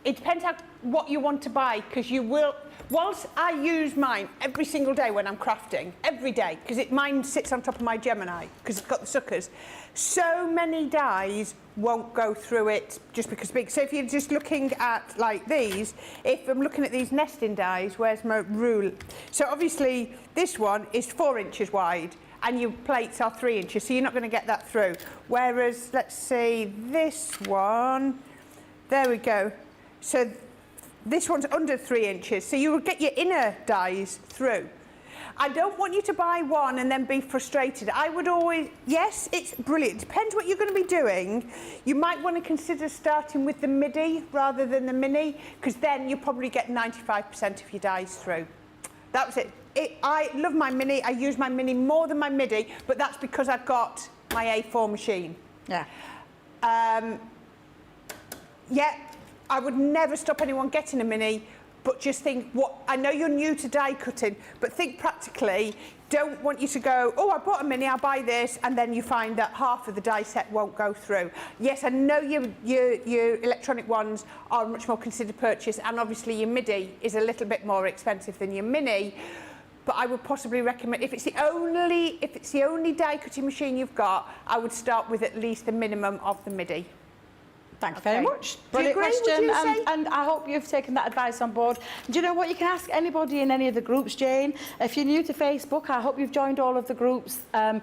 it depends on what you want to buy, because you will, whilst I use mine every single day when I'm crafting, every day, because mine sits on top of my Gemini, because it's got the suckers, so many dies won't go through it just because it's big. So if you're just looking at like these, if I'm looking at these nesting dies, where's my rule? So obviously this one is 4 inches wide, and your plates are 3 inches, so you're not going to get that through. Whereas, let's see, this one, there we go. So this one's under 3 inches, so you will get your inner dies through. I don't want you to buy one and then be frustrated. I would always, yes, it's brilliant. Depends what you're going to be doing. You might want to consider starting with the Midi rather than the Mini, because then you'll probably get 95% of your dies through. That was it. I love my Mini. I use my Mini more than my Midi, but that's because I've got my A4 machine. Yeah. Yeah, I would never stop anyone getting a Mini, but just think, I know you're new to die cutting, but think practically. Don't want you to go, oh, I bought a Mini, I'll buy this, and then you find that half of the die set won't go through. Yes, I know your electronic ones are a much more considered purchase, and obviously your Midi is a little bit more expensive than your Mini, but I would possibly recommend, if it's the only die cutting machine you've got, I would start with at least the minimum of the Midi. Thank you very much. Do you Brilliant agree? question, Would you say? and I hope you've taken that advice on board. Do you know what? You can ask anybody in any of the groups, Jane. If you're new to Facebook, I hope you've joined all of the groups. I'm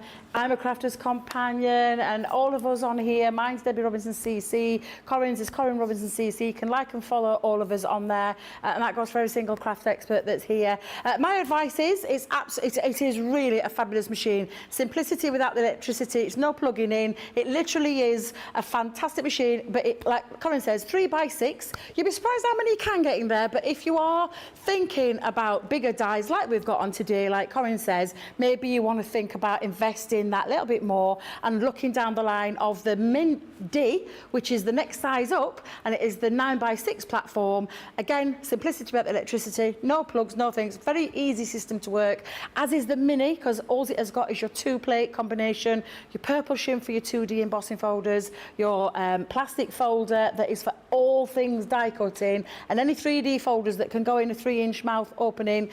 a Crafter's Companion, and all of us on here. Mine's Debby Robinson CC. Corrine's is Corrine Robinson CC. You can like and follow all of us on there, and that goes for every single craft expert that's here. My advice is, it is really a fabulous machine. Simplicity without the electricity. It's no plugging in. It literally is a fantastic machine, but like Corrine says, 3x6. You'll be surprised how many you can get in there, but if you are thinking about bigger dies like we've got on today, like Corrine says, maybe you want to think about investing that little bit more and looking down the line of the Midi, which is the next size up, and it is the 9x6 platform. Again, simplicity about the electricity, no plugs, no things, very easy system to work, as is the Mini, because all it has got is your 2-plate combination, your purple shim for your 2D embossing folders, your plastic folder that is for all things die cutting, and any 3D folders that can go in a 3-inch mouth opening,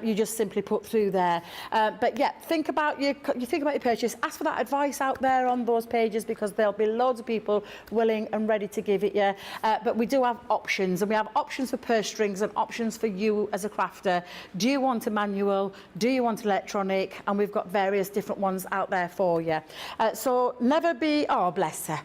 you just simply put through there. But yeah, think about your purchase. Ask for that advice out there on those pages, because there'll be loads of people willing and ready to give it you. But we do have options, and we have options for purse strings and options for you as a crafter. Do you want a manual? Do you want electronic? And we've got various different ones out there for you. So never be, oh bless her.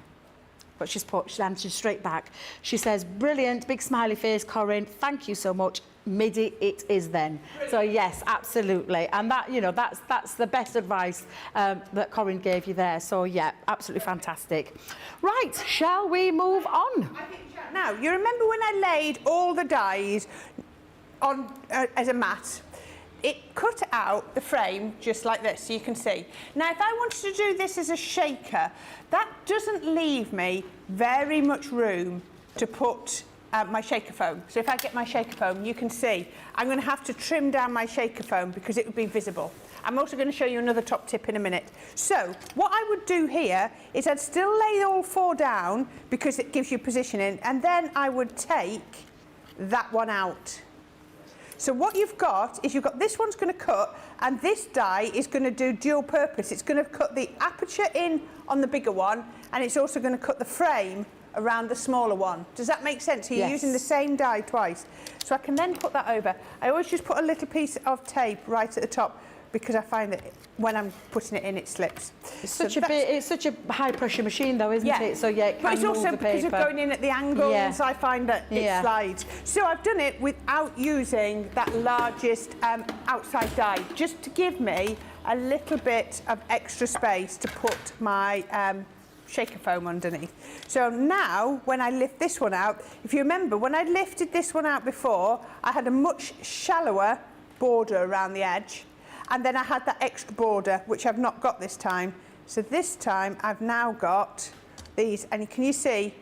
But she's answered straight back. She says, brilliant, big smiley face, Corrine. Thank you so much. Midi it is then. Brilliant. So yes, absolutely. And that, you know, that's the best advice that Corrine gave you there. So yeah, absolutely fantastic. Right, shall we move on? I think now, you remember when I laid all the dies on as a mat? It cut out the frame just like this, so you can see. Now, if I wanted to do this as a shaker, that doesn't leave me very much room to put my shaker foam. So if I get my shaker foam, you can see I'm going to have to trim down my shaker foam because it would be visible. I'm also going to show you another top tip in a minute. So what I would do here is I'd still lay all 4 down because it gives you positioning, and then I would take that one out. So what you've got is this one's going to cut, and this die is going to do dual purpose. It's going to cut the aperture in on the bigger one, and it's also going to cut the frame around the smaller one. Does that make sense? So you're using the same die twice. So I can then put that over. I always just put a little piece of tape right at the top, because I find that when I'm putting it in, it slips. It's such a high pressure machine though, isn't it? So yeah, it can but it's move also the because paper. of going in at the angles, I find that it slides. So I've done it without using that largest outside die, just to give me a little bit of extra space to put my shaker foam underneath. So now, when I lift this one out, if you remember, when I lifted this one out before, I had a much shallower border around the edge. And then I had that extra border, which I've not got this time. So this time I've now got these, and can you see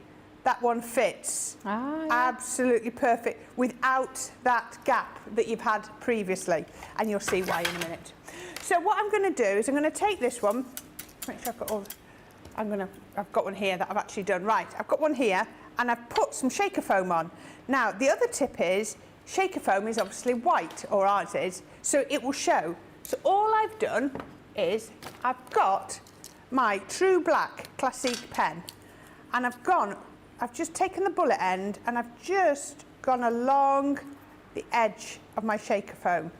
that one fits absolutely perfect without that gap that you've had previously, and you'll see why in a minute. So what I'm going to do is I'm going to take this one, make sure I've got all, I've got one here that I've actually done right. I've got one here, and I've put some shaker foam on. Now the other tip is shaker foam is obviously white, or ours is, so it will show. So all I've done is I've got my True Black Classic pen, and I've just taken the bullet end and I've just gone along the edge of my shaker foam,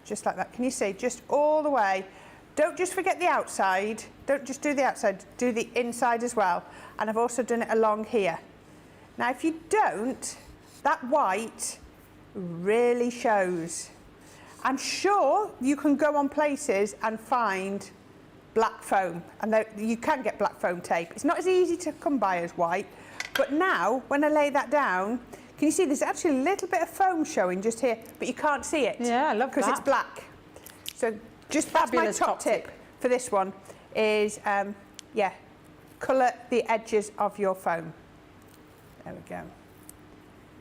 just like that. Can you see? Just all the way. Don't just forget the outside. Don't just do the outside, do the inside as well. And I've also done it along here. Now, if you don't, that white really shows. I'm sure you can go on places and find black foam, and you can get black foam tape. It's not as easy to come by as white, but now when I lay that down, can you see there's actually a little bit of foam showing just here, but you can't see it. Yeah, I love that. Because it's black. So just that's my top tip for this one is, colour the edges of your foam. There we go.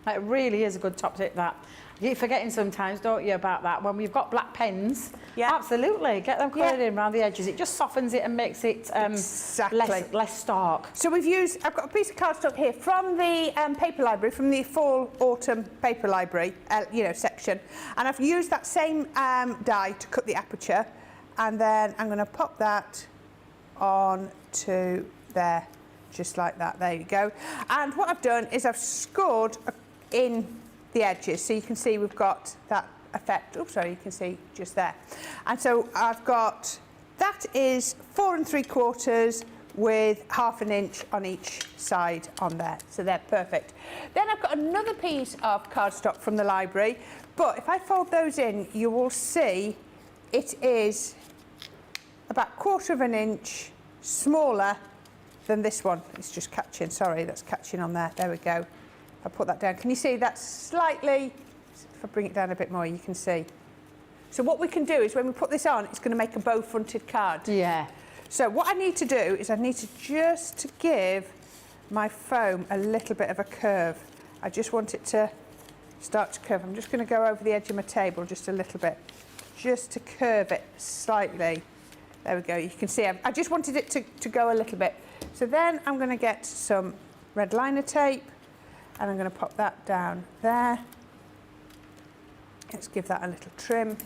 It really is a good top tip, that. You're forgetting sometimes, don't you, about that? When we've got black pens, absolutely, get them coloured in around the edges. It just softens it and makes it less stark. So I've got a piece of cardstock here from the paper library, from the fall autumn paper library, section, and I've used that same die to cut the aperture, and then I'm going to pop that on to there, just like that. There you go. And what I've done is I've scored in the edges, so you can see we've got that effect. Oops, sorry, you can see just there. And so I've got, that is 4 3/4 with 1/2 inch on each side on there, so they're perfect. Then I've got another piece of cardstock from the library, but if I fold those in, you will see it is about 1/4 inch smaller than this one. It's just catching, sorry, that's catching on there. There we go. I'll put that down. Can you see that's slightly, if I bring it down a bit more, you can see. So what we can do is when we put this on, it's going to make a bow-fronted card. Yeah. So what I need to do is I need to just give my foam a little bit of a curve. I just want it to start to curve. I'm just going to go over the edge of my table just a little bit, just to curve it slightly. There we go. You can see I just wanted it to go a little bit. So then I'm going to get some red liner tape, and I'm going to pop that down there. Let's give that a little trim.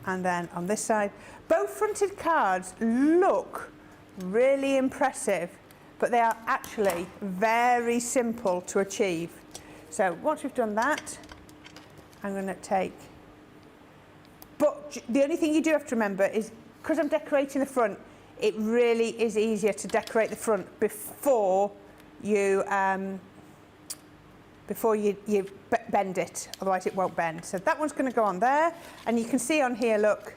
And then on this side, bow-fronted cards look really impressive, but they are actually very simple to achieve. So once we've done that, I'm going to take, but the only thing you do have to remember is, because I'm decorating the front, it really is easier to decorate the front before you bend it, otherwise it won't bend. So that one's going to go on there, and you can see on here, look,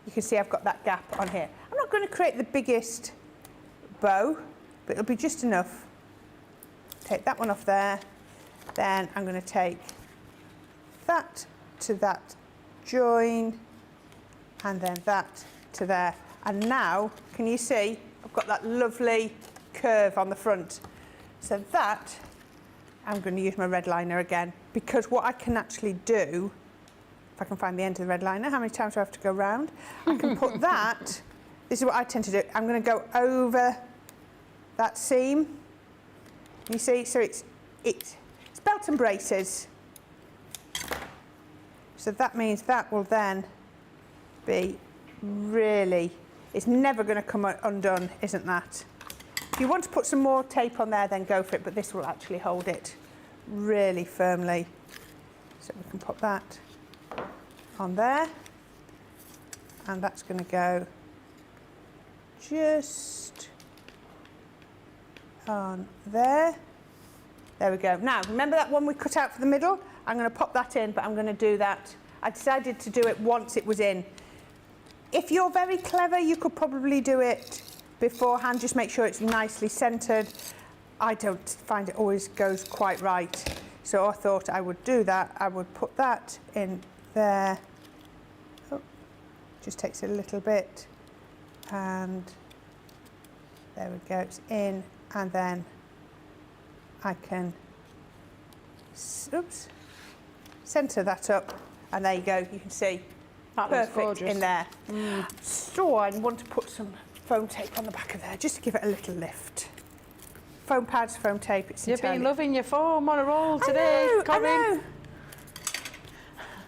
you can see I've got that gap on here. I'm not going to create the biggest bow, but it'll be just enough. Take that one off there, then I'm going to take that to that join, and then that to there. And now, can you see, I've got that lovely curve on the front. So that, I'm going to use my red liner again, because what I can actually do, if I can find the end of the red liner, how many times do I have to go round? I can put that, this is what I tend to do, I'm going to go over that seam. You see, so it's belt and braces. So that means that will then be really, it's never going to come undone, isn't that? If you want to put some more tape on there, then go for it, but this will actually hold it really firmly. So we can put that on there, and that's going to go just on there. There we go. Now, remember that one we cut out for the middle? I'm going to pop that in, but I'm going to do that. I decided to do it once it was in. If you're very clever, you could probably do it beforehand, just make sure it's nicely centred. I don't find it always goes quite right, so I thought I would do that. I would put that in there. Oh, just takes a little bit, and there we go, it's in, and then I can, oops, centre that up, and there you go, you can see, that looks perfect gorgeous in there. So I want to put some foam tape on the back of there, just to give it a little lift. Foam pads, foam tape, it's You've been loving your foam on a roll today, Corrine. I know.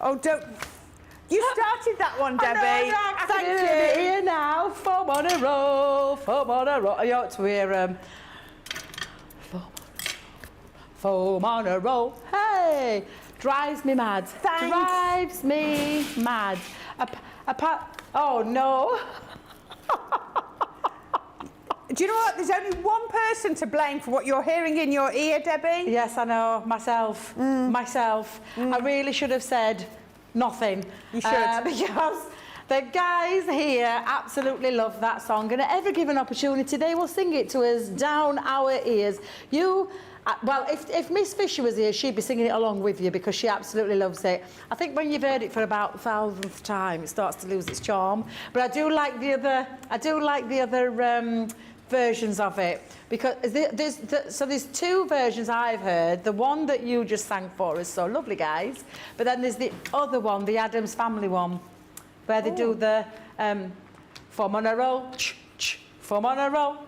Oh, don't. You started that one, Debbie. I know, thank you. Here now, foam on a roll, foam on a roll. You ought to hear foam on a roll. Hey, drives me mad. Thanks. Drives me mad. Oh no. Do you know what? There's only one person to blame for what you're hearing in your ear, Debbie. Yes, I know. Myself. Myself. I really should have said nothing. You should. Because the guys here absolutely love that song, and at every given opportunity, they will sing it to us down our ears. Well, if Miss Fisher was here, she'd be singing it along with you because she absolutely loves it. I think when you've heard it for about the 1000th time, it starts to lose its charm. But I do like the other versions of it, because there's two versions I've heard. The one that you just sang for is so lovely, guys, but then there's the other one, the Addams Family one, where they do the form on a roll, form on a roll,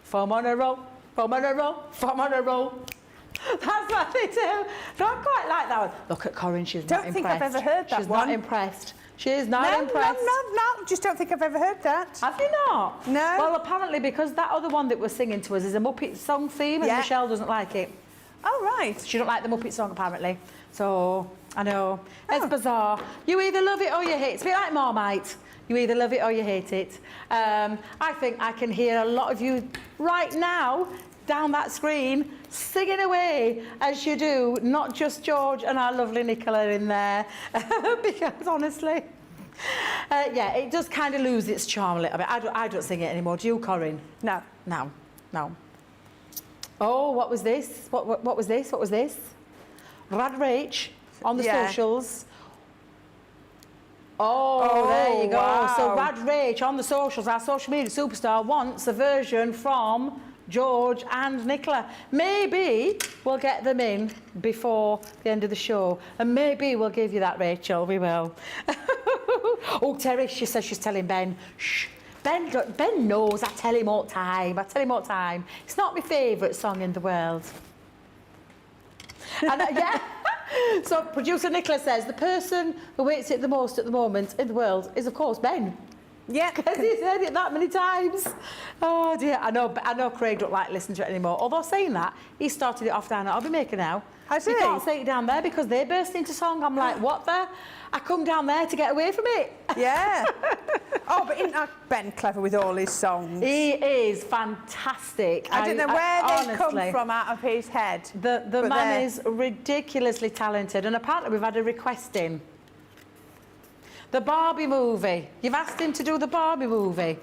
form on a roll, form on a roll, form on a roll. That's what they do. Don't quite like that one. Look at Corrine, she's not impressed. Don't think I've ever heard that She's one. not impressed. She is not impressed. No, just don't think I've ever heard that. Have you not? No. Well, apparently because that other one that was singing to us is a Muppet song theme, and Michelle doesn't like it. Oh, right. She don't like the Muppet song, apparently. So, I know. It's bizarre. You either love it or you hate it. It's a bit like Marmite. You either love it or you hate it. I think I can hear a lot of you right now down that screen singing away as you do, not just George and our lovely Nicola in there, because honestly, yeah, it does kind of lose its charm a little bit. I don't sing it anymore. Do you, Corrine? No. No, no. Oh, what was this? What was this? What was this? Rad Rach on the socials. Oh, there you go. Wow. So Rad Rach on the socials, our social media superstar, wants a version from George and Nicola. Maybe we'll get them in before the end of the show, and maybe we'll give you that, Rachel. We will. Oh, Terry, she says she's telling Ben. Shh. Ben knows. I tell him all the time. I tell him all the time. It's not my favourite song in the world. And, yeah. So producer Nicola says the person who hates it the most at the moment in the world is, of course, Ben. Yeah. Because he's heard it that many times. Oh dear, I know Craig don't like listening to it anymore. Although saying that, he started it off down at Hobby Maker now. Has he? You can't say it down there because they burst into song. I'm like, what the? I come down there to get away from it. Yeah. Oh, but isn't that Ben clever with all his songs? He is fantastic. I don't know where they come honestly, from out of his head. The man is ridiculously talented, and apparently we've had a request in. The Barbie movie. You've asked him to do the Barbie movie.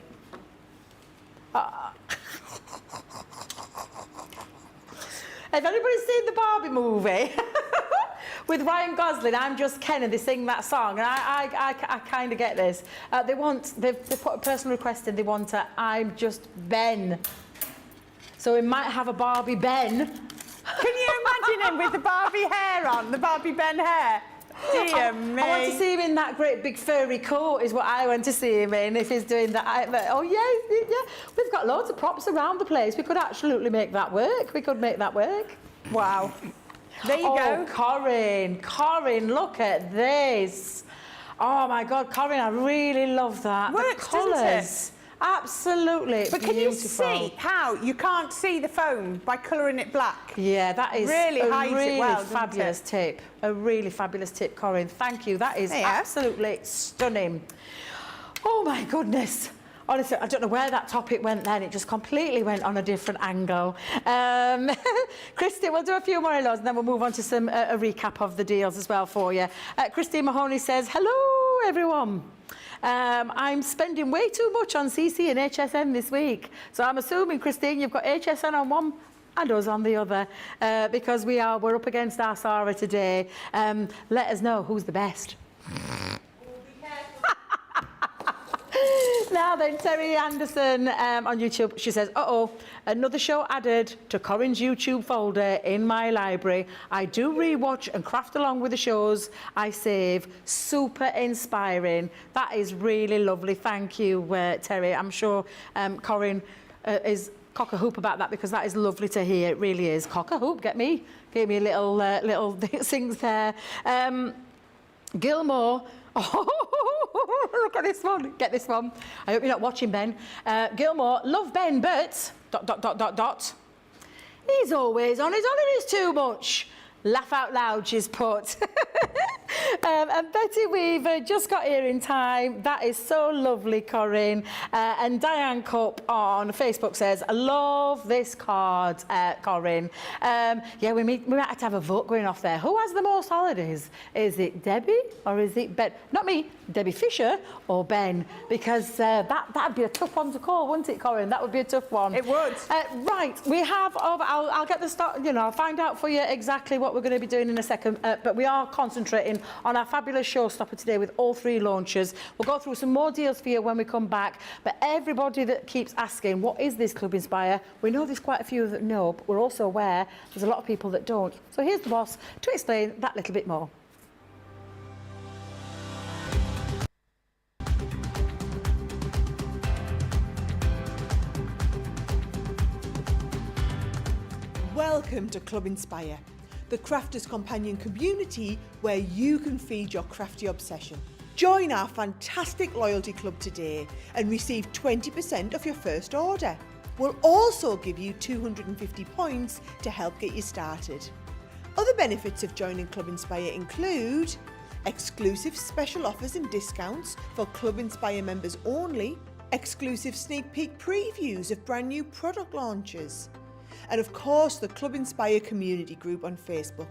Have anybody seen the Barbie movie? With Ryan Gosling, I'm Just Ken, and they sing that song, and I kind of get this. They've put a personal request in, they want a I'm Just Ben. So we might have a Barbie Ben. Can you imagine him with the Barbie hair on, the Barbie Ben hair? Dear me. I want to see him in that great big furry coat is what I want to see him in if he's doing that. Oh, yeah. We've got loads of props around the place. We could absolutely make that work. We could make that work. Wow. There you go. Corrine, look at this. Oh, my God, Corrine, I really love that. Works, the colours. Absolutely But can you see how you can't see the phone by colouring it black? Yeah, that is really fabulous tip. A really fabulous tip, Corrine. Thank you. That is absolutely stunning. Oh my goodness. Honestly, I don't know where that topic went then. It just completely went on a different angle. Christy, we'll do a few more hellos and then we'll move on to some a recap of the deals as well for you. Christine Mahoney says, hello, everyone. I'm spending way too much on CC and HSN this week. So I'm assuming, Christine, you've got HSN on one and us on the other, because we're up against our Sarah today. Let us know who's the best. Now then, Terry Anderson on YouTube, she says, uh-oh, another show added to Corrine's YouTube folder in my library. I do rewatch and craft along with the shows I save. Super inspiring. That is really lovely. Thank you, Terry. I'm sure Corrine is cock-a-hoop about that, because that is lovely to hear. It really is. Cock-a-hoop, get me? Gave me a little things there. Gilmore. Oh, look at this one. Get this one. I hope you're not watching, Ben. Gilmore, love Ben, but... ... He's always on his holidays too much. Laugh out loud, she's put. And Betty Weaver just got here in time. That is so lovely, Corrine. And Diane Cup on Facebook says, I love this card, Corrine. Yeah, we might have to have a vote going off there. Who has the most holidays? Is it Debbie or is it Ben? Not me. Debbie Fisher or Ben, because that'd be a tough one to call, wouldn't it, Corrine? That would be a tough one. It would. Right, we have, I'll get the start, you know, I'll find out for you exactly what we're going to be doing in a second, but we are concentrating on our fabulous showstopper today with all 3 launches. We'll go through some more deals for you when we come back, but everybody that keeps asking, what is this Club Inspire? We know there's quite a few that know, but we're also aware there's a lot of people that don't. So here's the boss to explain that little bit more. Welcome to Club Inspire, the crafters' companion community where you can feed your crafty obsession. Join our fantastic loyalty club today and receive 20% off your first order. We'll also give you 250 points to help get you started. Other benefits of joining Club Inspire include exclusive special offers and discounts for Club Inspire members only, exclusive sneak peek previews of brand new product launches, and of course the Club Inspire community group on Facebook,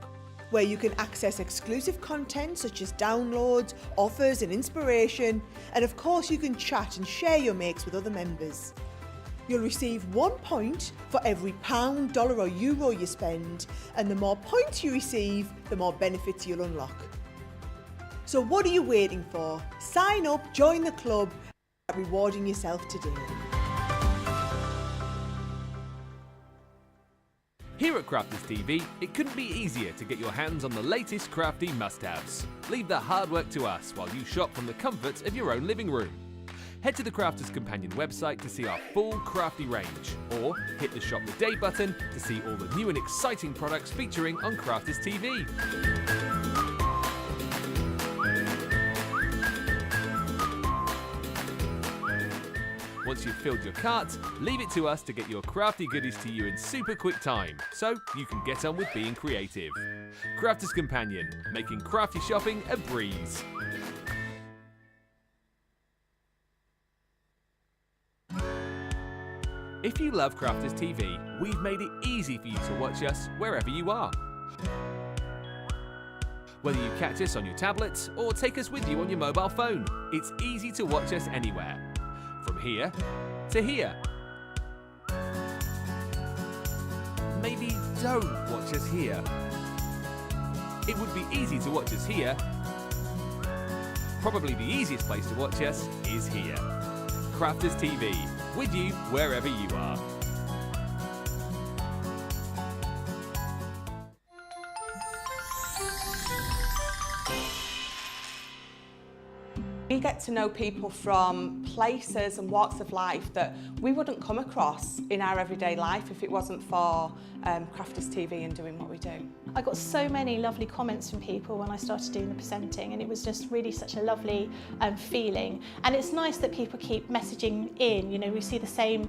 where you can access exclusive content such as downloads, offers and inspiration, and of course you can chat and share your makes with other members. You'll receive 1 point for every £1, dollar or euro you spend, and the more points you receive, the more benefits you'll unlock. So what are you waiting for? Sign up, join the club, and start rewarding yourself today. Here at Crafters TV, it couldn't be easier to get your hands on the latest crafty must-haves. Leave the hard work to us while you shop from the comforts of your own living room. Head to the Crafters Companion website to see our full crafty range, or hit the Shop the Day button to see all the new and exciting products featuring on Crafters TV. Once you've filled your cart, leave it to us to get your crafty goodies to you in super quick time, so you can get on with being creative. Crafters Companion, making crafty shopping a breeze. If you love Crafters TV, we've made it easy for you to watch us wherever you are. Whether you catch us on your tablets or take us with you on your mobile phone, it's easy to watch us anywhere. From here to here. Maybe don't watch us here. It would be easy to watch us here. Probably the easiest place to watch us is here. Crafters TV, with you wherever you are. We get to know people from places and walks of life that we wouldn't come across in our everyday life if it wasn't for Crafters TV and doing what we do. I got so many lovely comments from people when I started doing the presenting, and it was just really such a lovely feeling. And it's nice that people keep messaging in. You know, we see the same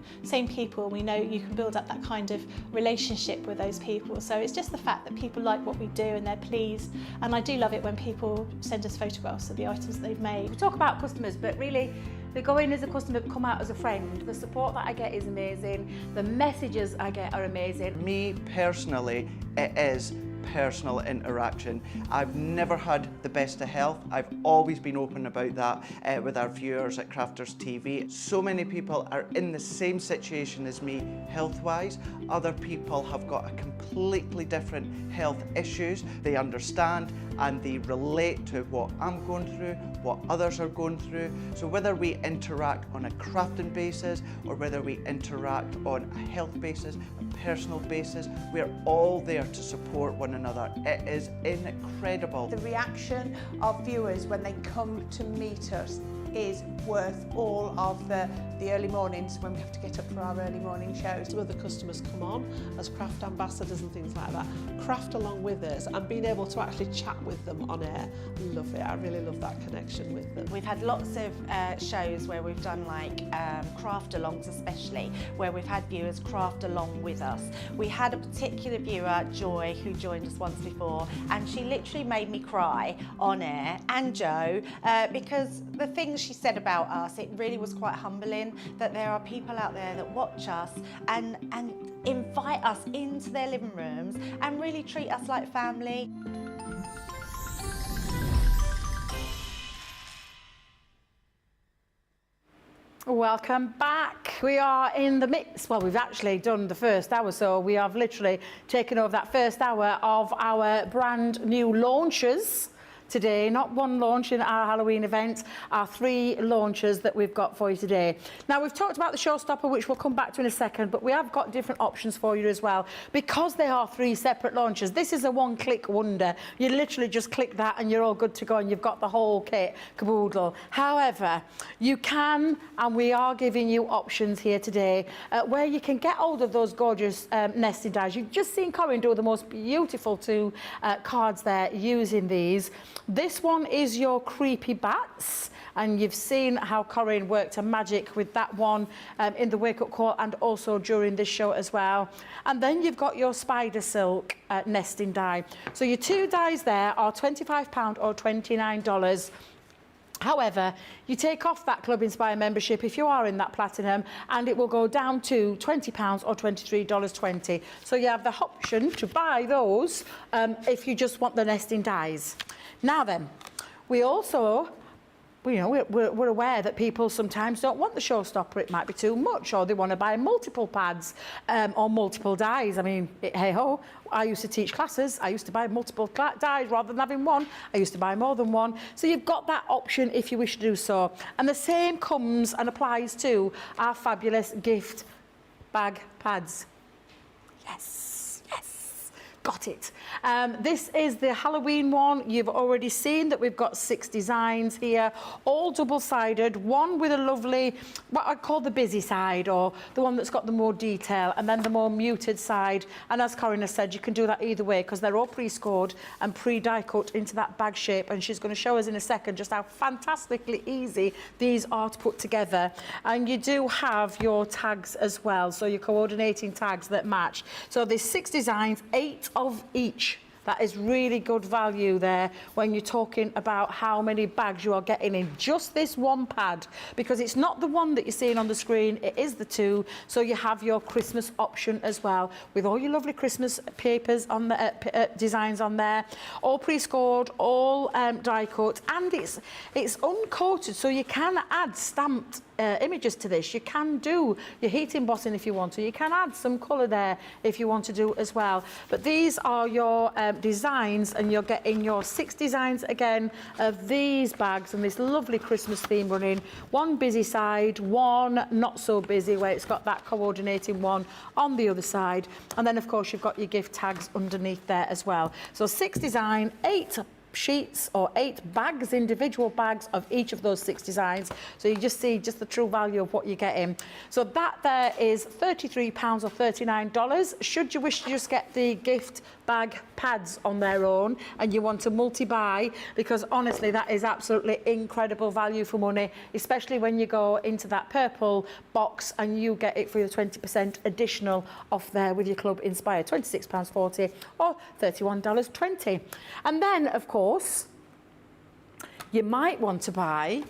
people. We know you can build up that kind of relationship with those people. So it's just the fact that people like what we do and they're pleased. And I do love it when people send us photographs of the items that they've made. We talk about customers, but really they go in as a customer, come out as a friend. The support that I get is amazing. The messages I get are amazing. Me personally, it is personal interaction. I've never had the best of health. I've always been open about that with our viewers at Crafters TV. So many people are in the same situation as me health-wise. Other people have got a completely different health issues. They understand and they relate to what I'm going through, what others are going through. So whether we interact on a crafting basis or whether we interact on a health basis, a personal basis, we're all there to support one another. It is incredible. The reaction of viewers when they come to meet us is worth all of the early mornings when we have to get up for our early morning shows. Some of the customers come on as craft ambassadors and things like that, craft along with us, and being able to actually chat with them on air. Love it. I really love that connection with them. We've had lots of shows where we've done like craft alongs, especially where we've had viewers craft along with us. We had a particular viewer, Joy, who joined us once before, and she literally made me cry on air, and Joe, because the things she said about us, it really was quite humbling that there are people out there that watch us and invite us into their living rooms and really treat us like family. Welcome back. We are in the midst. Well, we've actually done the first hour, so we have literally taken over that first hour of our brand new launches today. Not one launch in our Halloween event, our 3 launches that we've got for you today. Now, we've talked about the showstopper, which we'll come back to in a second, but we have got different options for you as well. Because they are 3 separate launches, this is a one-click wonder. You literally just click that and you're all good to go, and you've got the whole kit caboodle. However, you can, and we are giving you options here today, where you can get hold of those gorgeous nesting dies. You've just seen Corrine do the most beautiful 2 cards there using these. This one is your creepy bats, and you've seen how Corrine worked a magic with that one in the wake-up call and also during this show as well. And then you've got your spider silk nesting die. So your 2 dies there are £25 or $29. However, you take off that Club Inspire membership if you are in that platinum, and it will go down to £20 or $23.20. So you have the option to buy those if you just want the nesting dies. Now then, we also, you know, we're aware that people sometimes don't want the showstopper. It might be too much, or they want to buy multiple pads or multiple dies. I mean, hey-ho, I used to teach classes. I used to buy multiple dies rather than having one. I used to buy more than one. So you've got that option if you wish to do so. And the same comes and applies to our fabulous gift bag pads. Yes, yes, got it. This is the Halloween one. You've already seen that we've got 6 designs here, all double-sided, one with a lovely, what I'd call the busy side, or the one that's got the more detail, and then the more muted side. And as Corrine has said, you can do that either way, because they're all pre-scored and pre-die cut into that bag shape, and she's going to show us in a second just how fantastically easy these are to put together. And you do have your tags as well, so you're coordinating tags that match. So there's 6 designs, 8 of each. That is really good value there when you're talking about how many bags you are getting in just this one pad, because it's not the one that you're seeing on the screen, it is the 2. So you have your Christmas option as well, with all your lovely Christmas papers on the designs on there, all pre-scored, all die cut, and it's uncoated, so you can add stamped images to this. You can do your heat embossing if you want to. You can add some colour there if you want to do as well. But these are your designs, and you're getting your 6 designs again of these bags and this lovely Christmas theme running. One busy side, one not so busy, where it's got that coordinating one on the other side. And then, of course, you've got your gift tags underneath there as well. So 6 design, 8 sheets or 8 bags, individual bags of each of those 6 designs. So you just see just the true value of what you're getting. So that there is £33 or $39. Should you wish to just get the gift bag pads on their own and you want to multi-buy, because honestly that is absolutely incredible value for money, especially when you go into that purple box and you get it for the 20% additional off there with your Club Inspire, £26.40 or $31.20. And then, of course, you might want to buy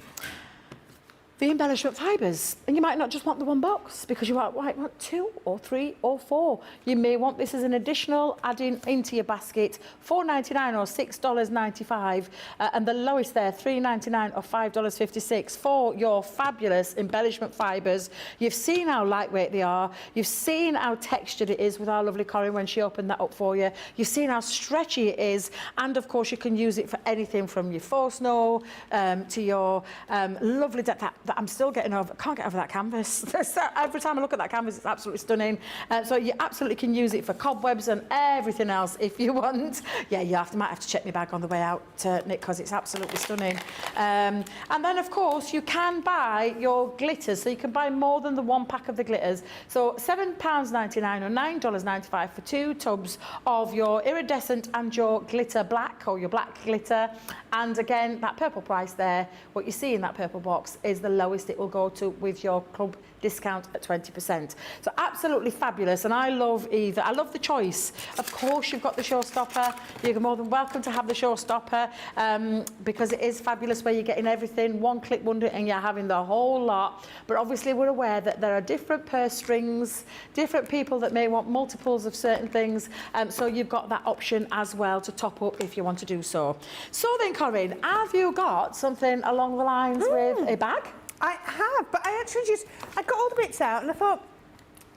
the embellishment fibres, and you might not just want the one box, because you might want 2 or 3 or 4. You may want this as an additional adding into your basket, $4.99 or $6.95, and the lowest there, $3.99 or $5.56 for your fabulous embellishment fibres. You've seen how lightweight they are. You've seen how textured it is with our lovely Corrine when she opened that up for you. You've seen how stretchy it is, and of course you can use it for anything from your faux snow to your lovely depth. That I'm still getting over, can't get over that canvas. Every time I look at that canvas, it's absolutely stunning. So you absolutely can use it for cobwebs and everything else if you want. Yeah, might have to check my bag on the way out, Nick, because it's absolutely stunning. And then, of course, you can buy your glitters. So you can buy more than the 1 pack of the glitters. So £7.99 or $9.95 for 2 tubs of your iridescent and your glitter black, or your black glitter. And again, that purple price there, what you see in that purple box is the lowest it will go to with your club discount at 20%. So absolutely fabulous, and I love either. I love the choice. Of course, you've got the showstopper. You're more than welcome to have the showstopper because it is fabulous, where you're getting everything, one-click wonder, and you're having the whole lot. But obviously, we're aware that there are different purse strings, different people that may want multiples of certain things. So you've got that option as well to top up if you want to do so. So then, Corrine, have you got something along the lines with a bag? I have, but I got all the bits out and I thought,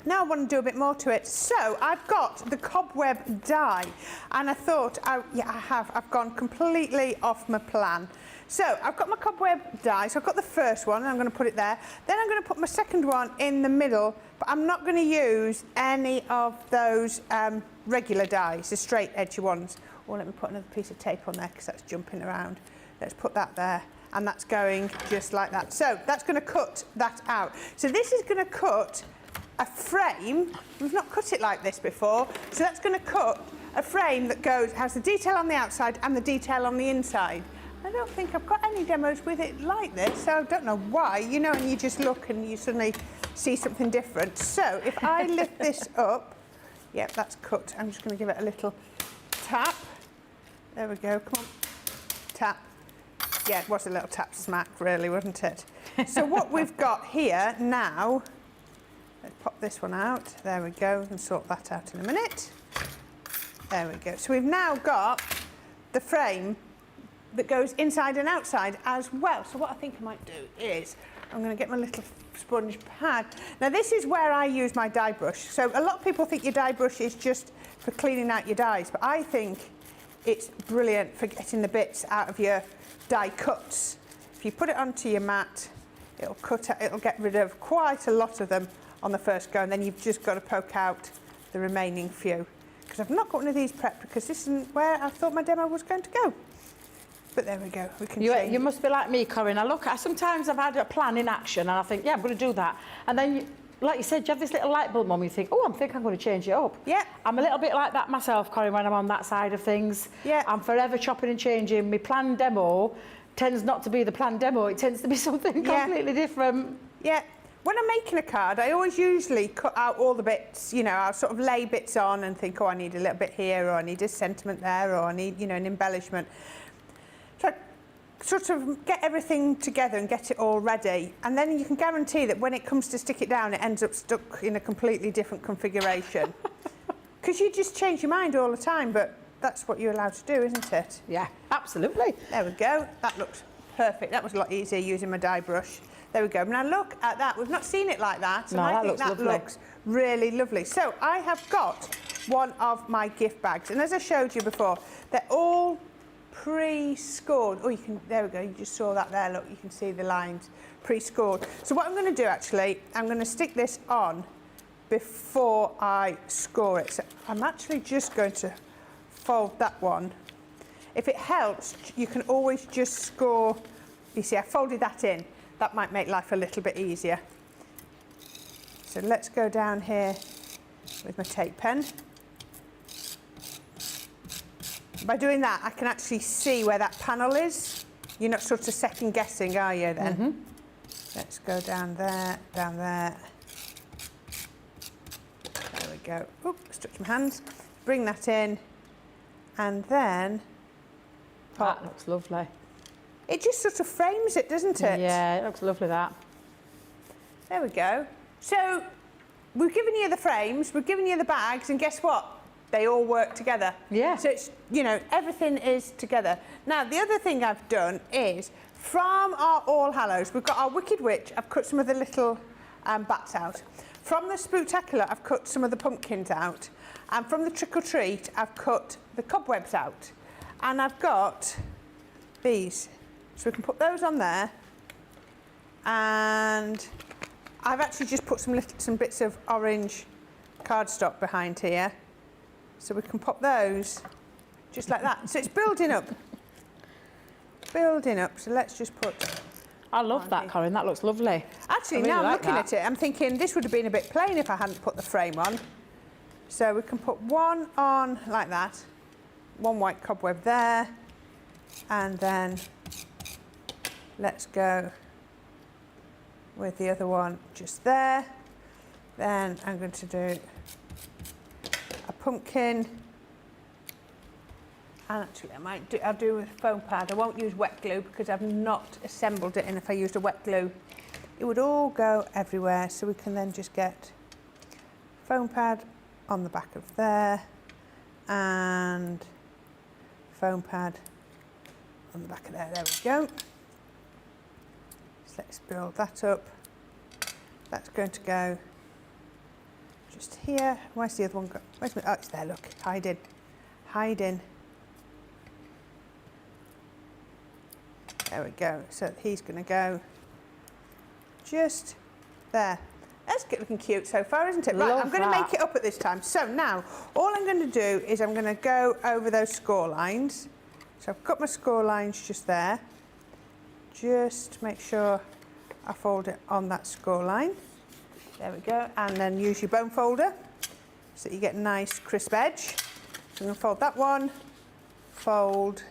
now I want to do a bit more to it. So I've got the cobweb die, and I thought, I've gone completely off my plan. So I've got my cobweb die, so I've got the first one, and I'm going to put it there. Then I'm going to put my second one in the middle, but I'm not going to use any of those regular dies, the straight edgy ones. Or let me put another piece of tape on there because that's jumping around. Let's put that there, and that's going just like that. So that's going to cut that out. So this is going to cut a frame. We've not cut it like this before, so that's going to cut a frame that has the detail on the outside and the detail on the inside. I don't think I've got any demos with it like this, so I don't know why. You know, and you just look and you suddenly see something different. So if I lift this up, yep, that's cut. I'm just going to give it a little tap. There we go, come on, tap. Yeah, it was a little tap smack, really, wasn't it? So what we've got here now, let's pop this one out. There we go, we can sort that out in a minute. There we go. So we've now got the frame that goes inside and outside as well. So what I think I might do is I'm going to get my little sponge pad. Now this is where I use my dye brush. So a lot of people think your dye brush is just for cleaning out your dyes, but I think it's brilliant for getting the bits out of your dye cuts. If you put it onto your mat, it'll get rid of quite a lot of them on the first go, and then you've just got to poke out the remaining few. Because I've not got one of these prepped because this isn't where I thought my demo was going to go. But there we go, we can change. You must be like me, Corrine. Sometimes I've had a plan in action and I think, yeah, I'm going to do that. And then, like you said, you have this little light bulb moment, you think, oh, I'm going to change it up. Yeah. I'm a little bit like that myself, Corrine, when I'm on that side of things. Yeah. I'm forever chopping and changing. My planned demo tends not to be the planned demo. It tends to be something completely different. Yeah. When I'm making a card, I always usually cut out all the bits, you know, I'll sort of lay bits on and think, oh, I need a little bit here, or I need a sentiment there, or I need, you know, an embellishment. So I sort of get everything together and get it all ready, and then you can guarantee that when it comes to stick it down, it ends up stuck in a completely different configuration. Because you just change your mind all the time, but that's what you're allowed to do, isn't it? Yeah, absolutely. There we go. That looks perfect. That was a lot easier using my dye brush. There we go. Now look at that. We've not seen it like that, and I think that looks really lovely. So I have got one of my gift bags, and as I showed you before, they're all pre-scored. Oh, there we go. You just saw that there. Look, you can see the lines pre-scored. So what I'm going to do actually, I'm going to stick this on before I score it. So I'm actually just going to fold that one. If it helps, you can always just score. You see, I folded that in. That might make life a little bit easier. So let's go down here with my tape pen. By doing that, I can actually see where that panel is. You're not sort of second guessing, are you then? Mm-hmm. Let's go down there, down there. There we go. Oops, stretch my hands. Bring that in, and then pop. That looks lovely. It just sort of frames it, doesn't it? Yeah, it looks lovely, that. There we go. So we've given you the frames, we've given you the bags, and guess what? They all work together. Yeah. So it's, you know, everything is together. Now, the other thing I've done is, from our All Hallows, we've got our Wicked Witch. I've cut some of the little bats out. From the Spooktacular, I've cut some of the pumpkins out. And from the Trick or Treat, I've cut the cobwebs out. And I've got these. So we can put those on there. And I've actually just put some bits of orange cardstock behind here. So we can pop those just like that. So it's building up. Building up. So let's just put... I love that, Corrine. That looks lovely. Actually, now I'm looking at it, I'm thinking this would have been a bit plain if I hadn't put the frame on. So we can put one on like that. One white cobweb there. And then let's go with the other one just there. Then I'm going to do a pumpkin. And actually, I'll do with foam pad. I won't use wet glue because I've not assembled it, and if I used a wet glue, it would all go everywhere. So we can then just get foam pad on the back of there, and foam pad on the back of there. There we go. let's build that up. That's going to go just here. Where's the other one go? Where's my, oh, it's there, look, hiding. There we go. So he's going to go just there. That's looking cute so far, isn't it? Right, Love I'm going to that. make it up at this time. So now, all I'm going to do is I'm going to go over those score lines. So I've got my score lines just there. Just make sure I fold it on that score line. There we go. And then use your bone folder so that you get a nice crisp edge. So I'm going to fold that one, fold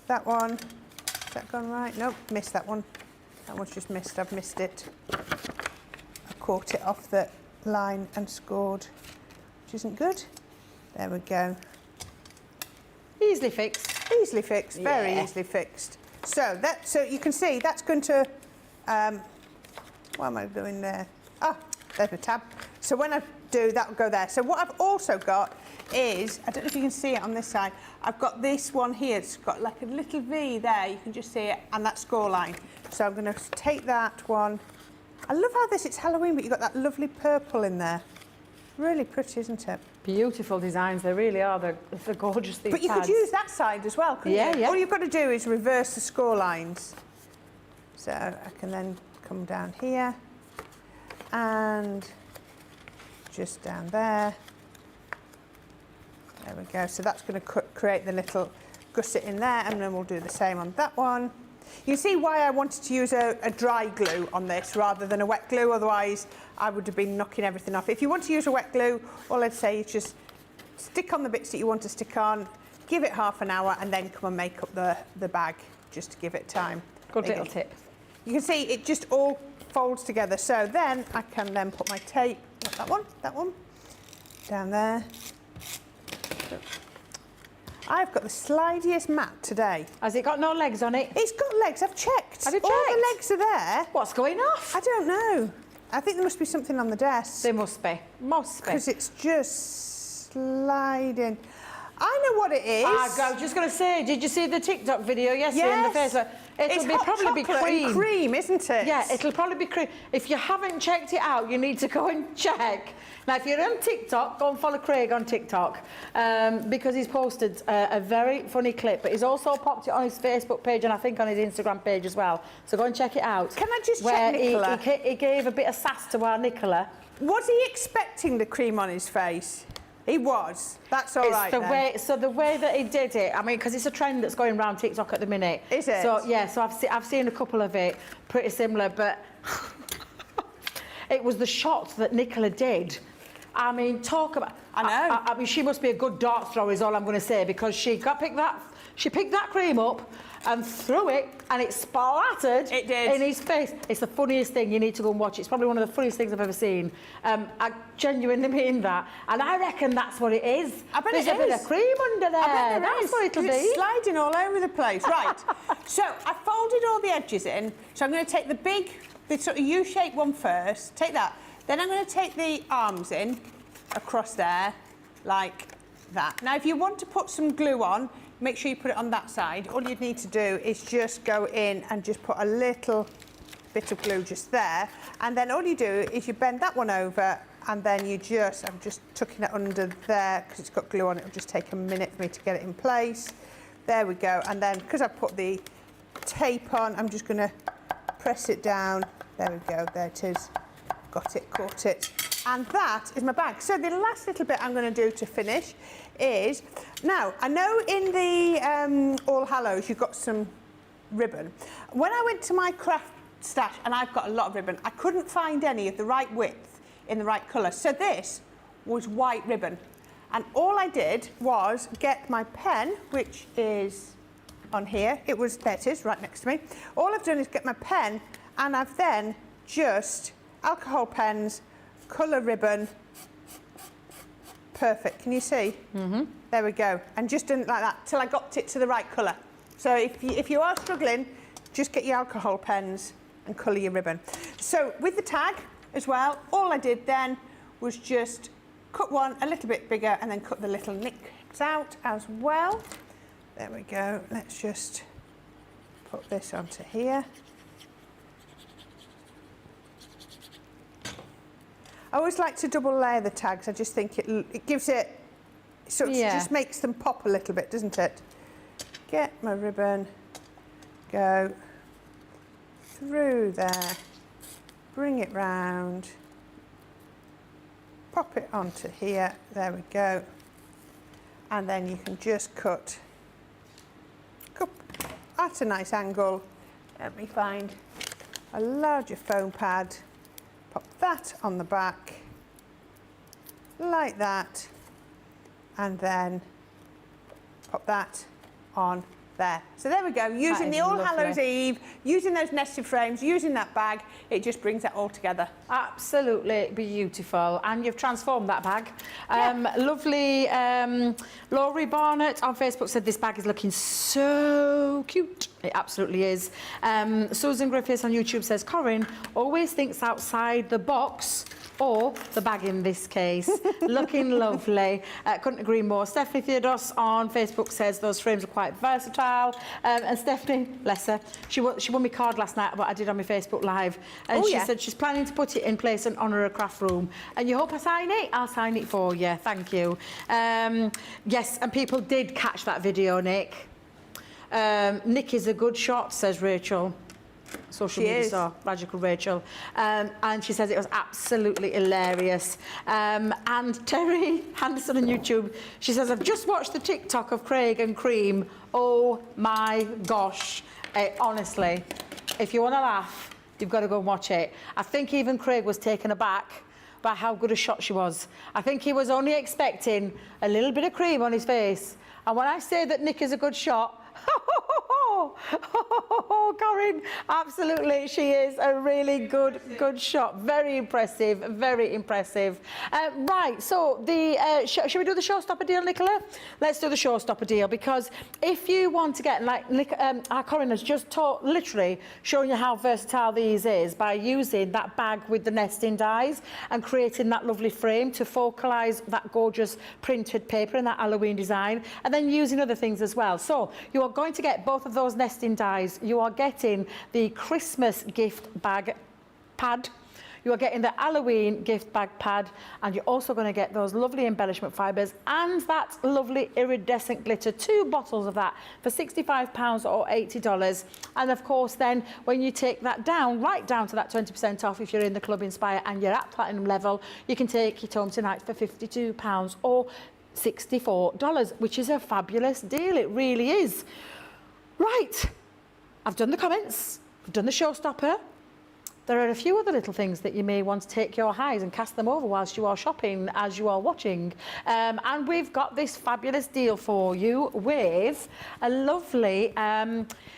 that one. Has that gone right? Nope, missed that one. That one's just missed. I've missed it. I caught it off the line and scored, which isn't good. There we go. Easily fixed. Easily fixed, very Yeah. easily fixed. So you can see that's going to, what am I doing there? Ah, there's my tab. So when I do, that'll go there. So what I've also got is, I don't know if you can see it on this side, I've got this one here. It's got like a little V there, you can just see it, and that score line. So I'm going to take that one. I love how it's Halloween, but you've got that lovely purple in there. Really pretty, isn't it? Beautiful designs, they really are. They're gorgeous, these But you pads. could use that side as well, couldn't Yeah, you? yeah. All you've got to do is reverse the score lines. So I can then come down here and just down there. There we go. So that's going to create the little gusset in there, and then we'll do the same on that one. You see why I wanted to use a dry glue on this rather than a wet glue, otherwise I would have been knocking everything off. If you want to use a wet glue, all I'd say is just stick on the bits that you want to stick on, give it half an hour, and then come and make up the bag, just to give it time. Good There you little go. tip. You can see it just all folds together. So then I can then put my tape, not that one, down there. I've got the slidiest mat today. Has it got no legs on it? It's got legs, I've checked. Have you All the checked? legs are there. What's going off? I don't know. I think there must be something on the desk. There must be. Must be. Because it's just sliding. I know what it is. I was just going to say, did you see the TikTok video yesterday in the Yes. Facebook? It'll It's be hot probably be chocolate cream. and cream, isn't it? Yeah, it'll probably be cream. If you haven't checked it out, you need to go and check. Now, if you're on TikTok, go and follow Craig on TikTok because he's posted a very funny clip, but he's also popped it on his Facebook page and I think on his Instagram page as well. So go and check it out. Can I just check, where Nicola? he gave a bit of sass to our Nicola. Was he expecting the cream on his face? He was. That's all right the then. way, so the way that he did it, I mean, because it's a trend that's going around TikTok at the minute. Is it? So yeah, so I've seen a couple of it, pretty similar, but it was the shot that Nicola did. I mean, talk about. I know. I mean, she must be a good dart thrower, is all I'm going to say, because she picked that cream up and threw it, and it splattered It did. in his face. It's the funniest thing. You need to go and watch it. It's probably one of the funniest things I've ever seen. I genuinely mean that, and I reckon that's what it is. I bet There's it a bit is. of cream under there. I bet there That's is, what it'll 'cause it's be. sliding all over the place. Right. So I folded all the edges in. So I'm going to take the sort of U-shaped one first. Take that. Then I'm going to take the arms in across there, like that. Now, if you want to put some glue on, make sure you put it on that side. All you need to do is just go in and just put a little bit of glue just there. And then all you do is you bend that one over and then I'm just tucking it under there because it's got glue on it. It'll just take a minute for me to get it in place. There we go. And then because I put the tape on, I'm just going to press it down. There we go. There it is. Got it, caught it. And that is my bag. So the last little bit I'm going to do to finish is, now, I know in the All Hallows you've got some ribbon. When I went to my craft stash, and I've got a lot of ribbon, I couldn't find any of the right width in the right colour. So this was white ribbon. And all I did was get my pen, which is on here. There it is, right next to me. All I've done is get my pen, and I've then just alcohol pens, colour ribbon. Perfect. Can you see? Mm-hmm. There we go. And just done it like that till I got it to the right colour. So if you are struggling, just get your alcohol pens and colour your ribbon. So with the tag as well, all I did then was just cut one a little bit bigger and then cut the little nicks out as well. There we go. Let's just put this onto here. I always like to double layer the tags. I just think it gives it, sort of just makes them pop a little bit, doesn't it? Get my ribbon, go through there, bring it round, pop it onto here, there we go. And then you can just cut at a nice angle. Let me find a larger foam pad, pop that on the back, like that, and then pop that on there. So there we go, using the All Hallows Eve, using those nested frames, using that bag, it just brings that all together. Absolutely beautiful, and you've transformed that bag. Lovely. Laurie Barnett on Facebook said this bag is looking so cute. It absolutely is. Susan Griffiths on YouTube says Corrine always thinks outside the box, or the bag in this case. Looking lovely. Couldn't agree more. Stephanie Theodos on Facebook says those frames are quite versatile. And Stephanie, bless her, she won me card last night, what I did on my Facebook Live. And she said she's planning to put it in place and honour a craft room. And you hope I sign it? I'll sign it for you. Thank you. Yes, and people did catch that video, Nick. Nick is a good shot, says Rachel. Social media star, Magical Rachel. And she says it was absolutely hilarious. And Terry Henderson on YouTube, she says, I've just watched the TikTok of Craig and Cream. Oh my gosh. Honestly, if you want to laugh, you've got to go and watch it. I think even Craig was taken aback by how good a shot she was. I think he was only expecting a little bit of cream on his face. And when I say that Nick is a good shot, Corrine, absolutely, she is a really good shot. Very impressive, very impressive. Right, so the shall we do the showstopper deal, Nicola? Let's do the showstopper deal, because if you want to get, like, our Corrine has just literally showing you how versatile these is by using that bag with the nesting dies and creating that lovely frame to focalise that gorgeous printed paper and that Halloween design, and then using other things as well. So you are going to get both of those nesting dies. You are getting the Christmas gift bag pad. You are getting the Halloween gift bag pad, and you're also going to get those lovely embellishment fibres and that lovely iridescent glitter. 2 bottles of that for £65 or $80. And of course, then when you take that down, right down to that 20% off, if you're in the Club Inspire and you're at platinum level, you can take it home tonight for £52 or $64, which is a fabulous deal. It really is. Right, I've done the comments, I've done the showstopper. There are a few other little things that you may want to take your eyes and cast them over whilst you are shopping, as you are watching. And we've got this fabulous deal for you with a lovely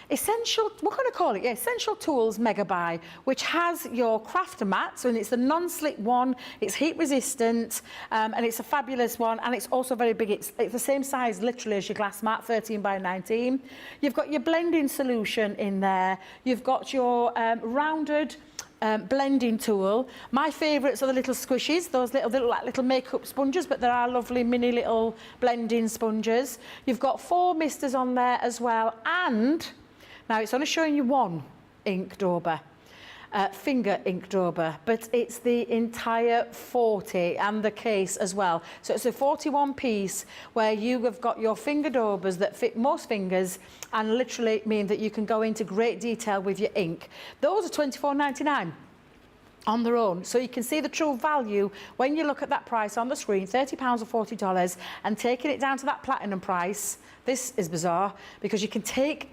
essential, what can I call it? Yeah, Essential Tools Mega Buy, which has your crafter mat. So it's the non-slip one, it's heat resistant, and it's a fabulous one. And it's also very big. It's the same size literally as your glass mat, 13 by 19. You've got your blending solution in there. You've got your rounded blending tool. My favourites are the little squishies, those little makeup sponges, but there are lovely mini little blending sponges. You've got 4 misters on there as well, and now it's only showing you one ink dauber. Finger ink dauber, but it's the entire 40 and the case as well. So it's a 41 piece where you have got your finger daubers that fit most fingers and literally mean that you can go into great detail with your ink. Those are £24.99 on their own, so you can see the true value when you look at that price on the screen, £30 or $40, and taking it down to that platinum price. This is bizarre because you can take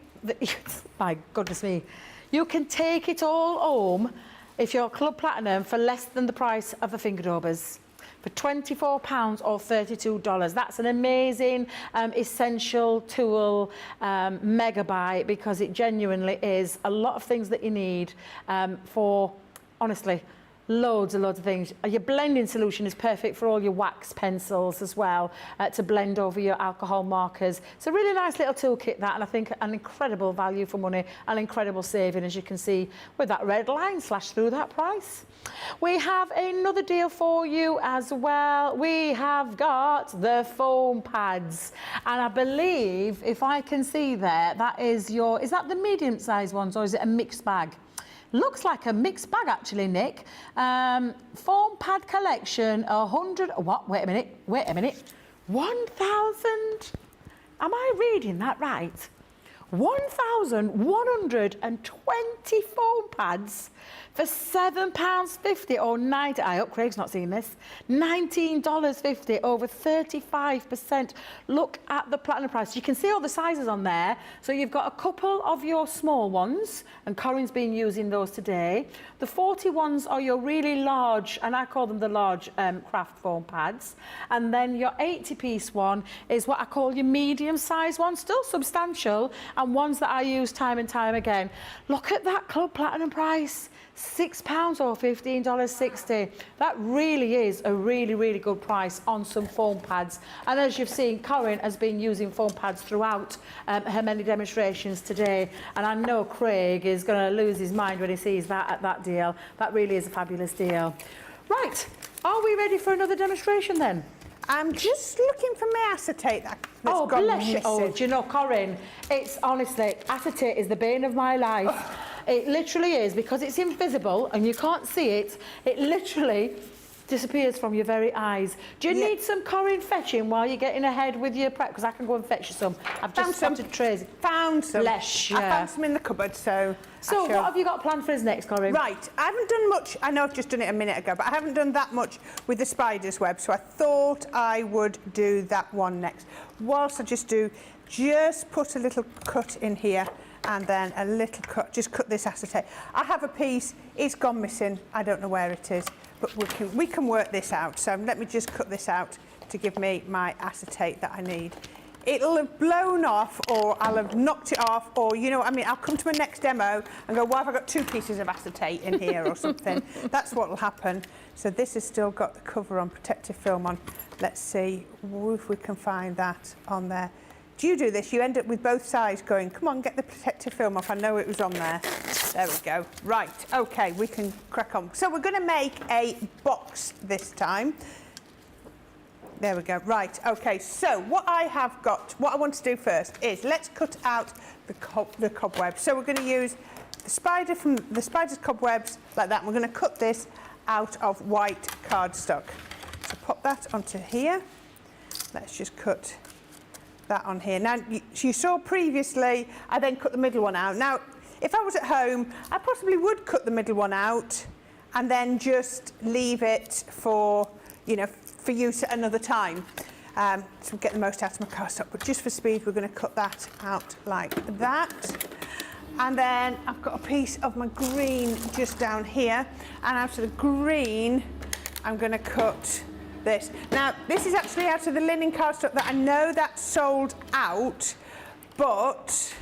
my goodness me, you can take it all home if you're Club Platinum for less than the price of the finger daubers, for £24 or $32. That's an amazing essential tool mega buy, because it genuinely is a lot of things that you need for, honestly, loads of things. Your blending solution is perfect for all your wax pencils as well, to blend over your alcohol markers. It's a really nice little toolkit, that, and I think an incredible value for money, an incredible saving, as you can see with that red line slashed through that price. We have another deal for you as well. We have got the foam pads, and I believe, if I can see there, that is that the medium sized ones, or is it a mixed bag? Looks like a mixed bag actually, Nick. Foam pad collection, 100, what, wait a minute, 1,000, am I reading that right? 1,120 foam pads for £7.50 or $90. I hope Craig's not seeing this. $19.50, over 35%. Look at the platinum price. You can see all the sizes on there. So you've got a couple of your small ones, and Corrine's been using those today. The 40 ones are your really large, and I call them the large craft foam pads. And then your 80-piece one is what I call your medium-sized one, still substantial, and ones that I use time and time again. Look at that Club Platinum price. £6 or $15.60. That really is a really, really good price on some foam pads. And as you've seen, Corrine has been using foam pads throughout her many demonstrations today. And I know Craig is going to lose his mind when he sees that at that deal. That really is a fabulous deal. Right, are we ready for another demonstration then? I'm just looking for my acetate that's oh, gone bless you. missing. Oh, do you know, Corrine, it's honestly, acetate is the bane of my life. It literally is, because it's invisible and you can't see it. It literally disappears from your very eyes. Do you need some Corrine fetching while you're getting ahead with your prep? Because I can go and fetch you some. I've just spotted trays. Found some. Bless you. I found some in the cupboard, so... So what have you got planned for us next, Corrine? Right, I haven't done much. I know I've just done it a minute ago, but I haven't done that much with the spider's web, so I thought I would do that one next. Whilst I just put a little cut in here, and then a little cut, just cut this acetate. I have a piece, it's gone missing, I don't know where it is, but we can work this out. So let me just cut this out to give me my acetate that I need. It'll have blown off, or I'll have knocked it off, or, you know what I mean, I'll come to my next demo and go, why have I got 2 pieces of acetate in here or something? That's what will happen. So this has still got the cover on, protective film on. Let's see if we can find that on there. Do you do this? You end up with both sides going, come on, get the protective film off. I know it was on there. There we go. Right, okay, we can crack on. So we're going to make a box this time. There we go. Right, okay, so what I want to do first is let's cut out the cobwebs. So we're going to use the spider's cobwebs like that. We're going to cut this out of white cardstock. So pop that onto here. Let's just cut that on here. Now, you saw previously, I then cut the middle one out. Now, if I was at home, I possibly would cut the middle one out and then just leave it for, you know, for use at another time. So get the most out of my cardstock. But just for speed, we're going to cut that out like that. And then I've got a piece of my green just down here. And out of the green, I'm going to cut this. Now, this is actually out of the linen cardstock that I know that's sold out, but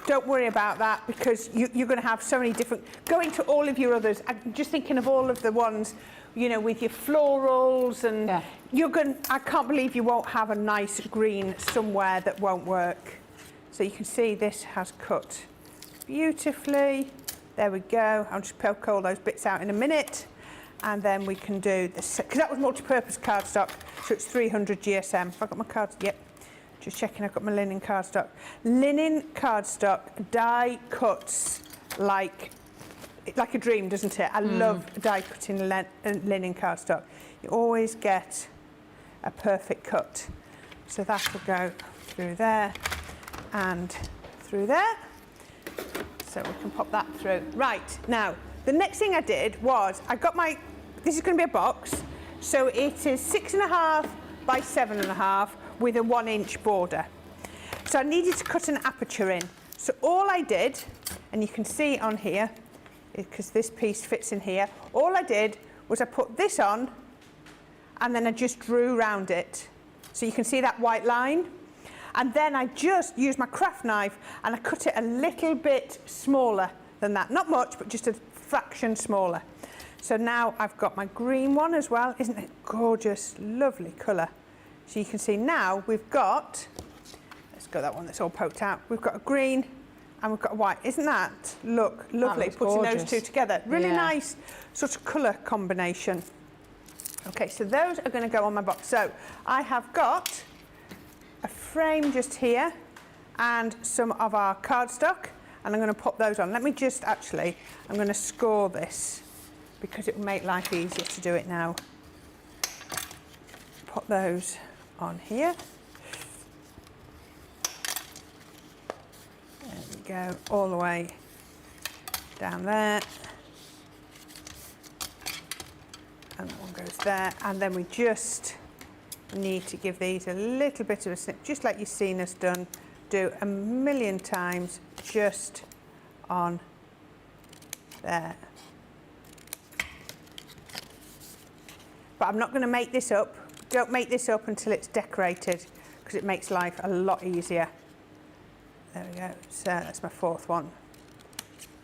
don't worry about that, because you're going to have so many different... Go into all of your others. I'm just thinking of all of the ones, you know, with your florals, and I can't believe you won't have a nice green somewhere that won't work. So you can see this has cut beautifully. There we go. I'll just poke all those bits out in a minute. And then we can do this, because that was multi-purpose cardstock, so it's 300 GSM. Have I got my cards? Yep. Just checking I've got my linen cardstock. Linen cardstock die cuts like a dream, doesn't it? I love die cutting linen cardstock. You always get a perfect cut. So that will go through there and through there. So we can pop that through. Right, now, the next thing I did was, this is going to be a box, so it is 6.5 by 7.5 with a 1-inch border. So I needed to cut an aperture in. So all I did, and you can see on here, because this piece fits in here, all I did was I put this on, and then I just drew round it. So you can see that white line. And then I just used my craft knife, and I cut it a little bit smaller than that. Not much, but just a fraction smaller. So now I've got my green one as well. Isn't it gorgeous? Lovely colour. So you can see now we've got, let's go that one that's all poked out. We've got a green and we've got a white. Isn't that look lovely? Putting those two together. Really nice sort of colour combination. Okay, so those are going to go on my box. So I have got a frame just here and some of our cardstock. and I'm going to pop those on. Let me just actually, I'm going to score this because it will make life easier to do it now. Pop those on here. There we go, all the way down there. And that one goes there. And then we just need to give these a little bit of a snip, just like you've seen us do a million times, just on there. But I'm not going to make this up. Don't make this up until it's decorated, because it makes life a lot easier. There we go. So that's my fourth one.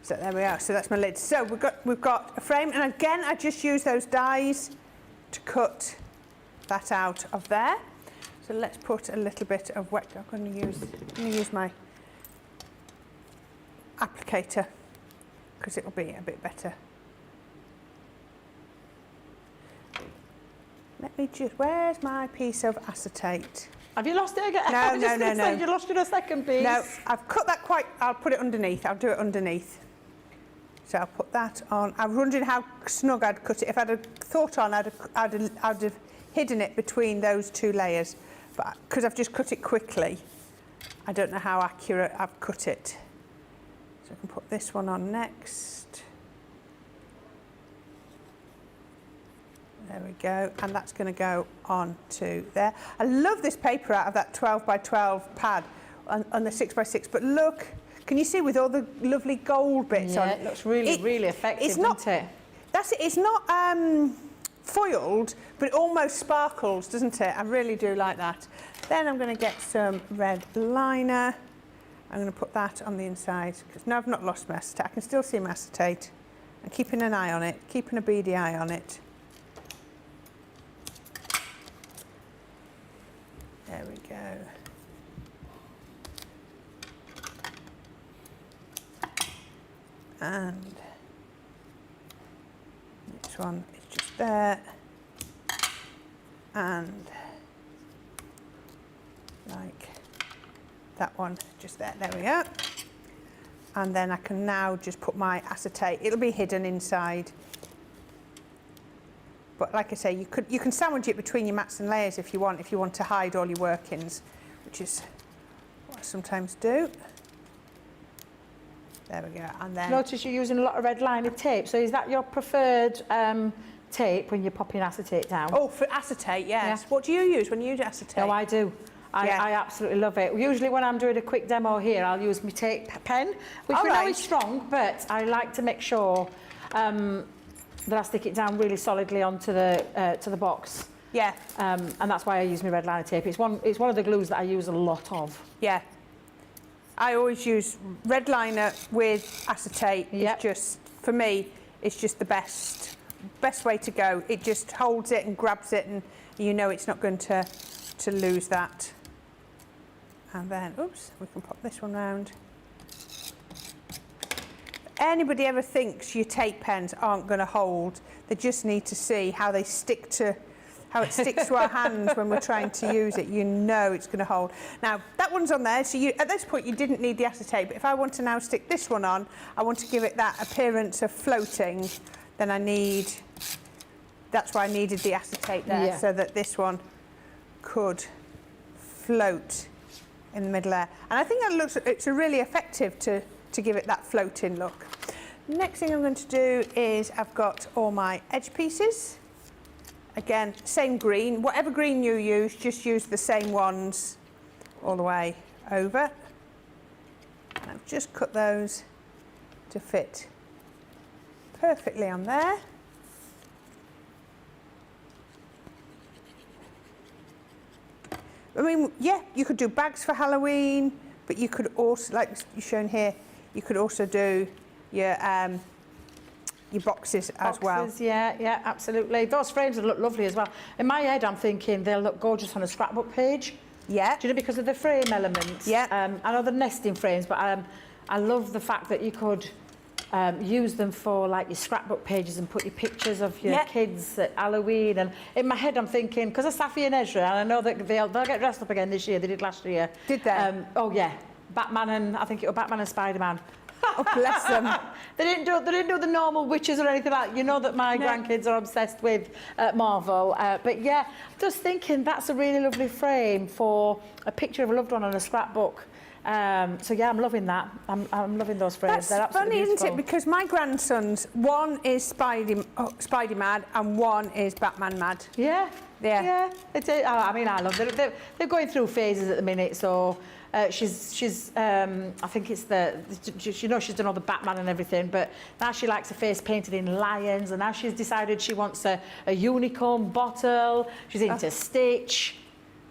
So there we are. So that's my lid. So we've got a frame, and again, I just use those dies to cut that out of there. So let's put a little bit of wet. I'm going to use my applicator because it'll be a bit better. Let me just. Where's my piece of acetate? Have you lost it again? No. You lost it a second piece. No, I've cut that quite. I'll put it underneath. I'll do it underneath. So I'll put that on. I was wondering how snug I'd cut it. If I'd have thought on, I'd have hidden it between those two layers. But because I've just cut it quickly, I don't know how accurate I've cut it. So I can put this one on next. There we go. And that's going to go on to there. I love this paper out of that 12 by 12 pad on the 6 by 6. But look. Can you see with all the lovely gold bits on it? It looks really, really effective, doesn't it? That's it. It's not foiled, but it almost sparkles, doesn't it? I really do like that. Then I'm going to get some red liner. I'm going to put that on the inside, because now I've not lost my acetate. I can still see my acetate. I'm keeping an eye on it, keeping a beady eye on it. There we go. And this one is just there, and like that one just there. There we are. And then I can now just put my acetate. It'll be hidden inside, but like I say, you can sandwich it between your mats and layers if you want to hide all your workings, which is what I sometimes do. There we go. And then Notice you're using a lot of red liner tape. So is that your preferred tape when you're popping acetate down? Oh, for acetate, yes. Yeah. What do you use when you use acetate? No, I do. I absolutely love it. Usually when I'm doing a quick demo here, I'll use my tape pen, which we know is strong, but I like to make sure that I stick it down really solidly onto the box. Yeah. And that's why I use my red liner tape. It's one of the glues that I use a lot of. Yeah. I always use red liner with acetate. Yep. It's just, for me, it's just the best way to go. It just holds it and grabs it, and you know it's not going to lose that. And then, oops, we can pop this one round. Anybody ever thinks your tape pens aren't going to hold, they just need to see how they stick to, how it sticks to our hands when we're trying to use it. You know it's going to hold. Now, that one's on there, so at this point you didn't need the acetate, but if I want to now stick this one on, I want to give it that appearance of floating, then that's why I needed the acetate there, so that this one could float in the middle there. And I think it's a really effective to give it that floating look. Next thing I'm going to do is I've got all my edge pieces. Again, same green. Whatever green you use, just use the same ones all the way over. And I've just cut those to fit perfectly on there. I mean, yeah, you could do bags for Halloween, but you could also, like you've shown here, you could also do your boxes as well. Yeah, absolutely. Those frames would look lovely as well. In my head, I'm thinking they'll look gorgeous on a scrapbook page. Yeah. Do you know, because of the frame elements? Yeah. I know the nesting frames, but I love the fact that you could use them for like your scrapbook pages and put your pictures of your kids at Halloween. And in my head, I'm thinking, because of Safi and Ezra, and I know that they'll get dressed up again this year. They did last year. Did they? Oh yeah. Batman and I think it was Batman and Spider-Man. Oh, bless them. They didn't do the normal witches or anything like that. You know that my grandkids are obsessed with Marvel. But yeah, just thinking that's a really lovely frame for a picture of a loved one on a scrapbook. So yeah, I'm loving that. I'm loving those frames. They're That's absolutely funny, beautiful. isn't it? Because my grandsons, one is Spidey mad and one is Batman mad. Yeah. Yeah. Yeah. I mean, I love them. They're going through phases at the minute, so she's I think it's you know, she's done all the Batman and everything, but now she likes her face painted in lions, and now she's decided she wants a unicorn bottle. She's into Stitch.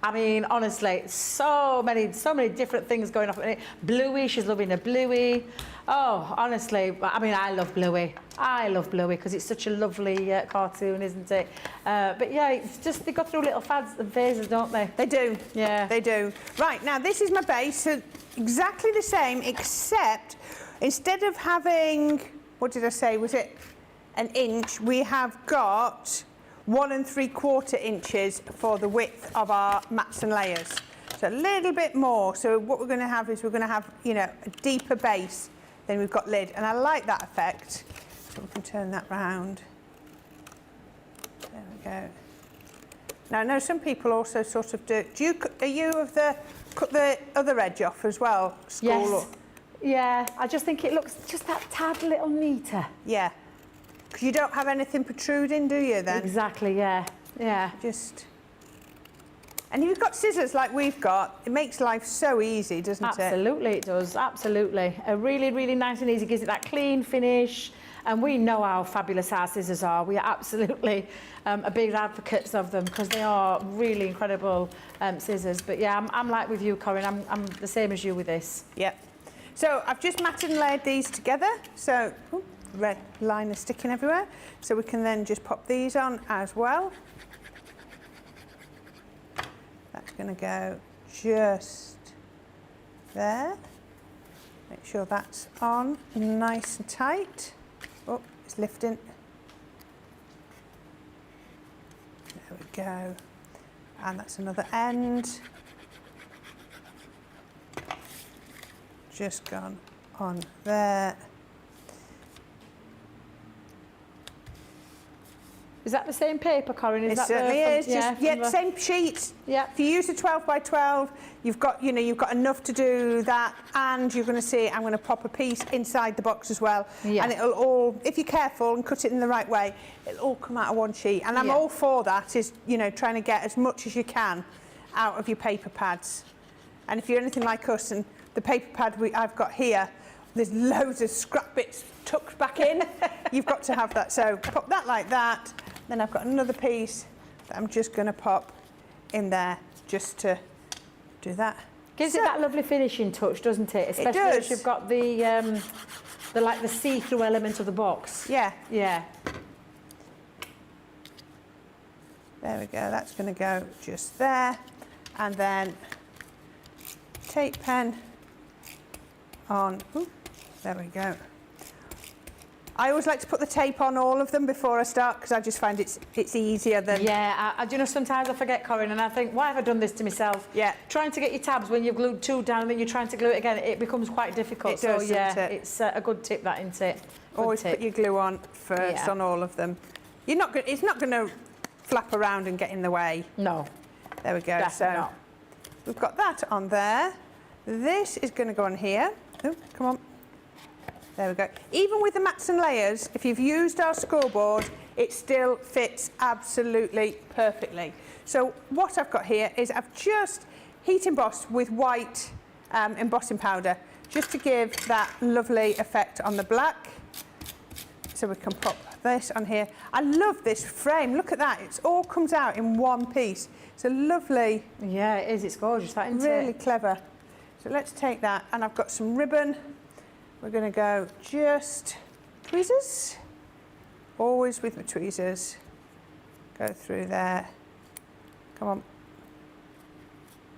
I mean, honestly, so many different things going on. Bluey, she's loving a Bluey. Oh, honestly, I mean, I love Bluey. I love Bluey because it's such a lovely cartoon, isn't it? But yeah, it's just, they go through little fads and phases, don't they? They do. Yeah. They do. Right, now this is my base, so exactly the same, except instead of having, what did I say, was it an inch, we have got 1 3/4 inches for the width of our mats and layers. So a little bit more. So what we're going to have is we're going to have, you know, a deeper base than we've got lid. And I like that effect. So we can turn that round. There we go. Now I know some people also sort of do. Are you of the cut the other edge off as well? Yes. Or, Yeah, I just think it looks just that tad little neater. yeah. Because you don't have anything protruding, do you then? Exactly, yeah. Yeah. Just. And if you've got scissors like we've got, it makes life so easy, doesn't it? Absolutely, it does. Absolutely. A really, really nice and easy. Gives it that clean finish. And we know how fabulous our scissors are. We are absolutely a big advocates of them because they are really incredible scissors. But yeah, I'm like with you, Corrine. I'm the same as you with this. Yep. So I've just matted and layered these together. So red line is sticking everywhere. So we can then just pop these on as well. That's going to go just there. Make sure that's on nice and tight. Oh, it's lifting. There we go. And that's another end. Just gone on there. Is that the same paper, Corrine? It certainly is. Yeah, same sheets. Yeah. If you use a 12 by 12, you've got enough to do that, and you're going to see I'm going to pop a piece inside the box as well. Yeah. And it'll all, if you're careful and cut it in the right way, it'll all come out of one sheet. And I'm all for that. Is trying to get as much as you can out of your paper pads. And if you're anything like us, and the paper pad I've got here, there's loads of scrap bits tucked back in. You've got to have that. So pop that like that. Then I've got another piece that I'm just going to pop in there just to do that. Gives it that lovely finishing touch, doesn't it? Especially if you've got the see-through element of the box. Yeah. Yeah. There we go. That's going to go just there. And then tape pen on. Ooh, there we go. I always like to put the tape on all of them before I start because I just find it's easier than... Yeah, sometimes I forget, Corrine, and I think, why have I done this to myself? Yeah. Trying to get your tabs when you've glued two down and then you're trying to glue it again, it becomes quite difficult. It does, so, yeah, doesn't it? It's a good tip, that, isn't it? Good Always tip. put your glue on first on all of them. It's not going to flap around and get in the way. No. There we go. Definitely so not. We've got that on there. This is going to go on here. Oh, come on. There we go. Even with the mats and layers, if you've used our scoreboard, it still fits absolutely perfectly. So what I've got here is I've just heat embossed with white embossing powder, just to give that lovely effect on the black. So we can pop this on here. I love this frame. Look at that. It all comes out in one piece. It's a lovely... Yeah, it is. It's gorgeous, that, isn't it? Really clever. So let's take that, and I've got some ribbon. We're going to go just tweezers. Always with my tweezers. Go through there. Come on.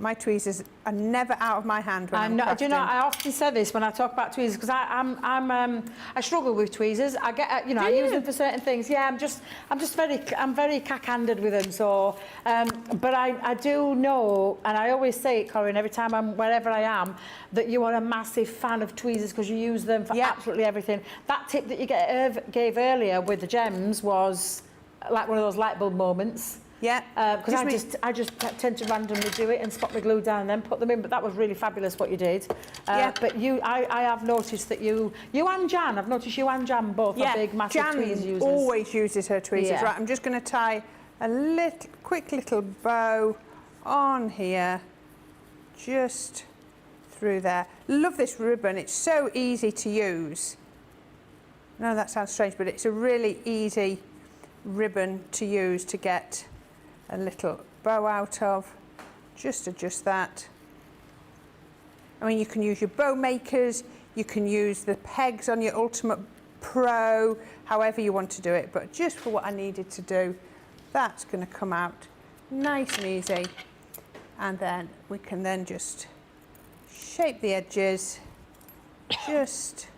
My tweezers are never out of my hand when I'm crafting. Do you know, I often say this when I talk about tweezers because I struggle with tweezers. I get, you know, I use them for certain things. Yeah, I'm very cack-handed with them. So, but I do know, and I always say it, Corrine, every time I'm wherever I am, that you are a massive fan of tweezers because you use them for absolutely everything. That tip that you gave earlier with the gems was like one of those light bulb moments. Yeah, because I just tend to randomly do it and spot my glue down and then put them in. But that was really fabulous what you did. But I have noticed that you and Jan, I've noticed you and Jan both are big, massive tweezers users. Jan always uses her tweezers. Right, I'm just going to tie a quick little bow on here, just through there. Love this ribbon. It's so easy to use. No, that sounds strange, but it's a really easy ribbon to use to get a little bow out of. Just adjust that. I mean, you can use your bow makers, you can use the pegs on your Ultimate Pro, however you want to do it, but just for what I needed to do, that's going to come out nice and easy. And then we can then just shape the edges, just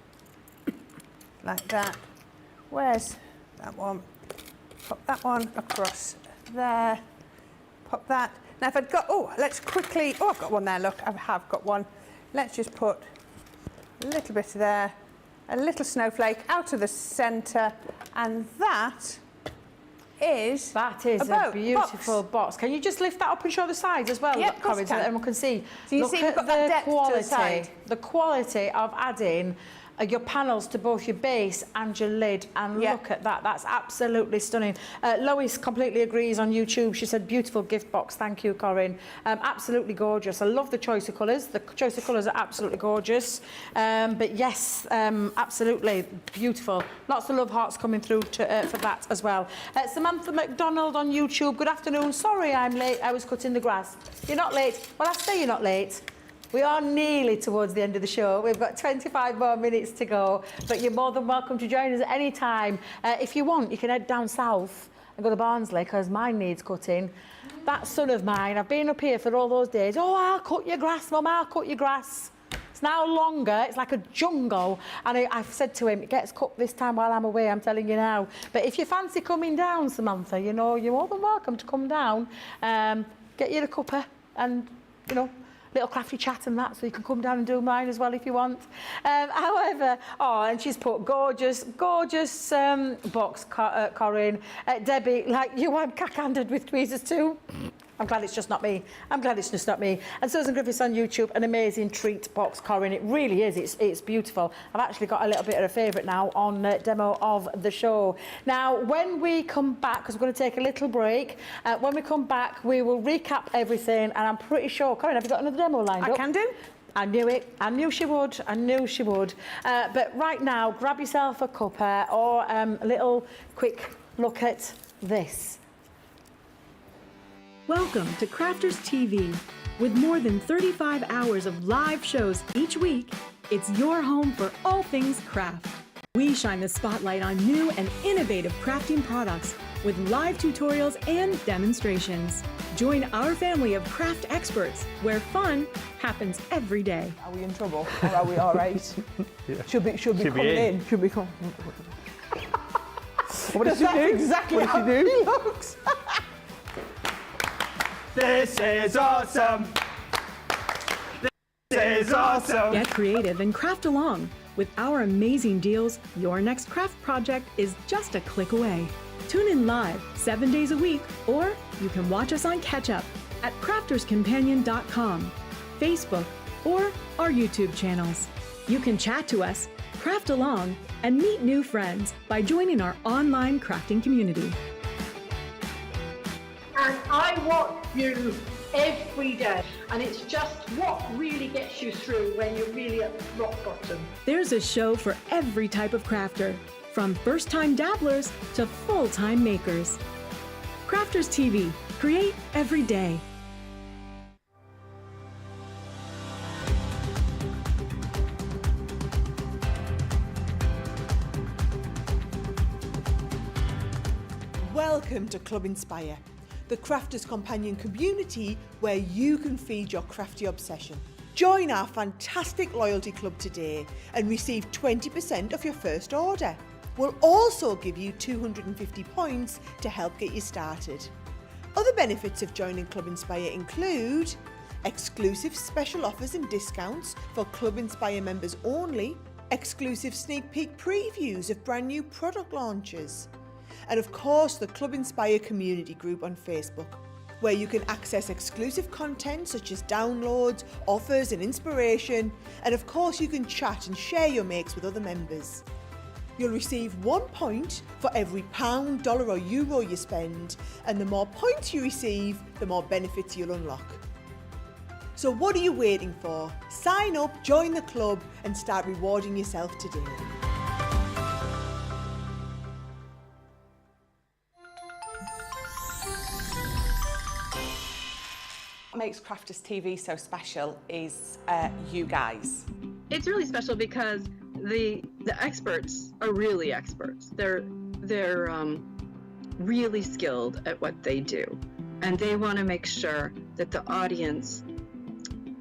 like that. Where's that one? Pop that one across there, pop that. Now if I'd got, let's quickly, I've got one there, look, I have got one. Let's just put a little bit there, a little snowflake out of the centre, and that is a beautiful box. Can you just lift that up and show the sides as well, Corrine, so that everyone can see? So you see we've got that depth to the side. The quality of adding your panels to both your base and your lid, and look at that, that's absolutely stunning. Lois completely agrees on YouTube. She said beautiful gift box. Thank you, Corrine. Absolutely gorgeous. I love the choice of colours. The choice of colours are absolutely gorgeous. But yes, absolutely beautiful. Lots of love hearts coming through for that as well. Samantha McDonald on YouTube. Good afternoon. Sorry I'm late. I was cutting the grass. You're not late. Well, I say you're not late. We are nearly towards the end of the show. We've got 25 more minutes to go, but you're more than welcome to join us at any time. If you want, you can head down south and go to Barnsley, because mine needs cutting. That son of mine, I've been up here for all those days. Oh, I'll cut your grass, Mum, I'll cut your grass. It's now longer, it's like a jungle. And I've said to him, it gets cut this time while I'm away, I'm telling you now. But if you fancy coming down, Samantha, you know, you're more than welcome to come down. Get you a cuppa and, you know, little crafty chat and that, so you can come down and do mine as well if you want. However, and she's put gorgeous box, Corrine. Debbie, like you, I'm cack-handed with tweezers too. I'm glad it's just not me. I'm glad it's just not me. And Susan Griffiths on YouTube, an amazing treat box, Corrine. It really is. It's beautiful. I've actually got a little bit of a favourite now on demo of the show. Now, when we come back, because we're going to take a little break, when we come back, we will recap everything. And I'm pretty sure, Corrine, have you got another demo lined up? I can do. I knew it. I knew she would. I knew she would. But right now, grab yourself a cuppa or a little quick look at this. Welcome to Crafters TV. With more than 35 hours of live shows each week, it's your home for all things craft. We shine the spotlight on new and innovative crafting products with live tutorials and demonstrations. Join our family of craft experts where fun happens every day. Are we in trouble or are we all right? Should be coming in. Should be coming. What does she do? Exactly what does she do? He looks. This is awesome! This is awesome! Get creative and craft along. With our amazing deals, your next craft project is just a click away. Tune in live 7 days a week, or you can watch us on Catch Up at crafterscompanion.com, Facebook, or our YouTube channels. You can chat to us, craft along, and meet new friends by joining our online crafting community. And I watch you every day, and it's just what really gets you through when you're really at rock bottom. There's a show for every type of crafter, from first-time dabblers to full-time makers. Crafters TV, create every day. Welcome to Club Inspire, the Crafters Companion community where you can feed your crafty obsession. Join our fantastic loyalty club today and receive 20% off your first order. We'll also give you 250 points to help get you started. Other benefits of joining Club Inspire include exclusive special offers and discounts for Club Inspire members only, exclusive sneak peek previews of brand new product launches, and of course the Club Inspire community group on Facebook, where you can access exclusive content such as downloads, offers and inspiration, and of course you can chat and share your makes with other members. You'll receive 1 point for every £, dollar or euro you spend, and the more points you receive, the more benefits you'll unlock. So what are you waiting for? Sign up, join the club and start rewarding yourself today. What makes Crafters TV so special is you guys. It's really special because the experts are really experts. They're really skilled at what they do, and they want to make sure that the audience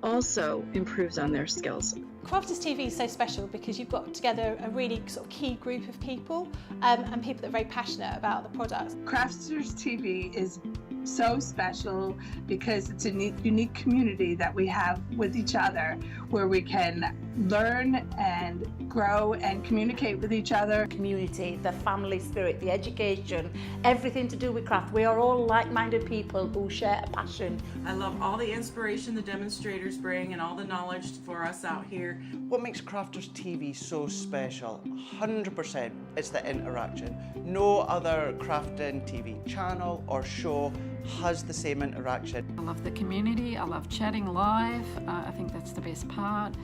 also improves on their skills. Crafters TV is so special because you've got together a really sort of key group of people and people that are very passionate about the products. Crafters TV is so special because it's a unique community that we have with each other where we can learn and grow and communicate with each other. Community, the family spirit, the education, everything to do with craft. We are all like-minded people who share a passion. I love all the inspiration the demonstrators bring and all the knowledge for us out here. What makes Crafters TV so special? 100% it's the interaction. No other crafting TV channel or show has the same interaction. I love the community, I love chatting live, I think that's the best part.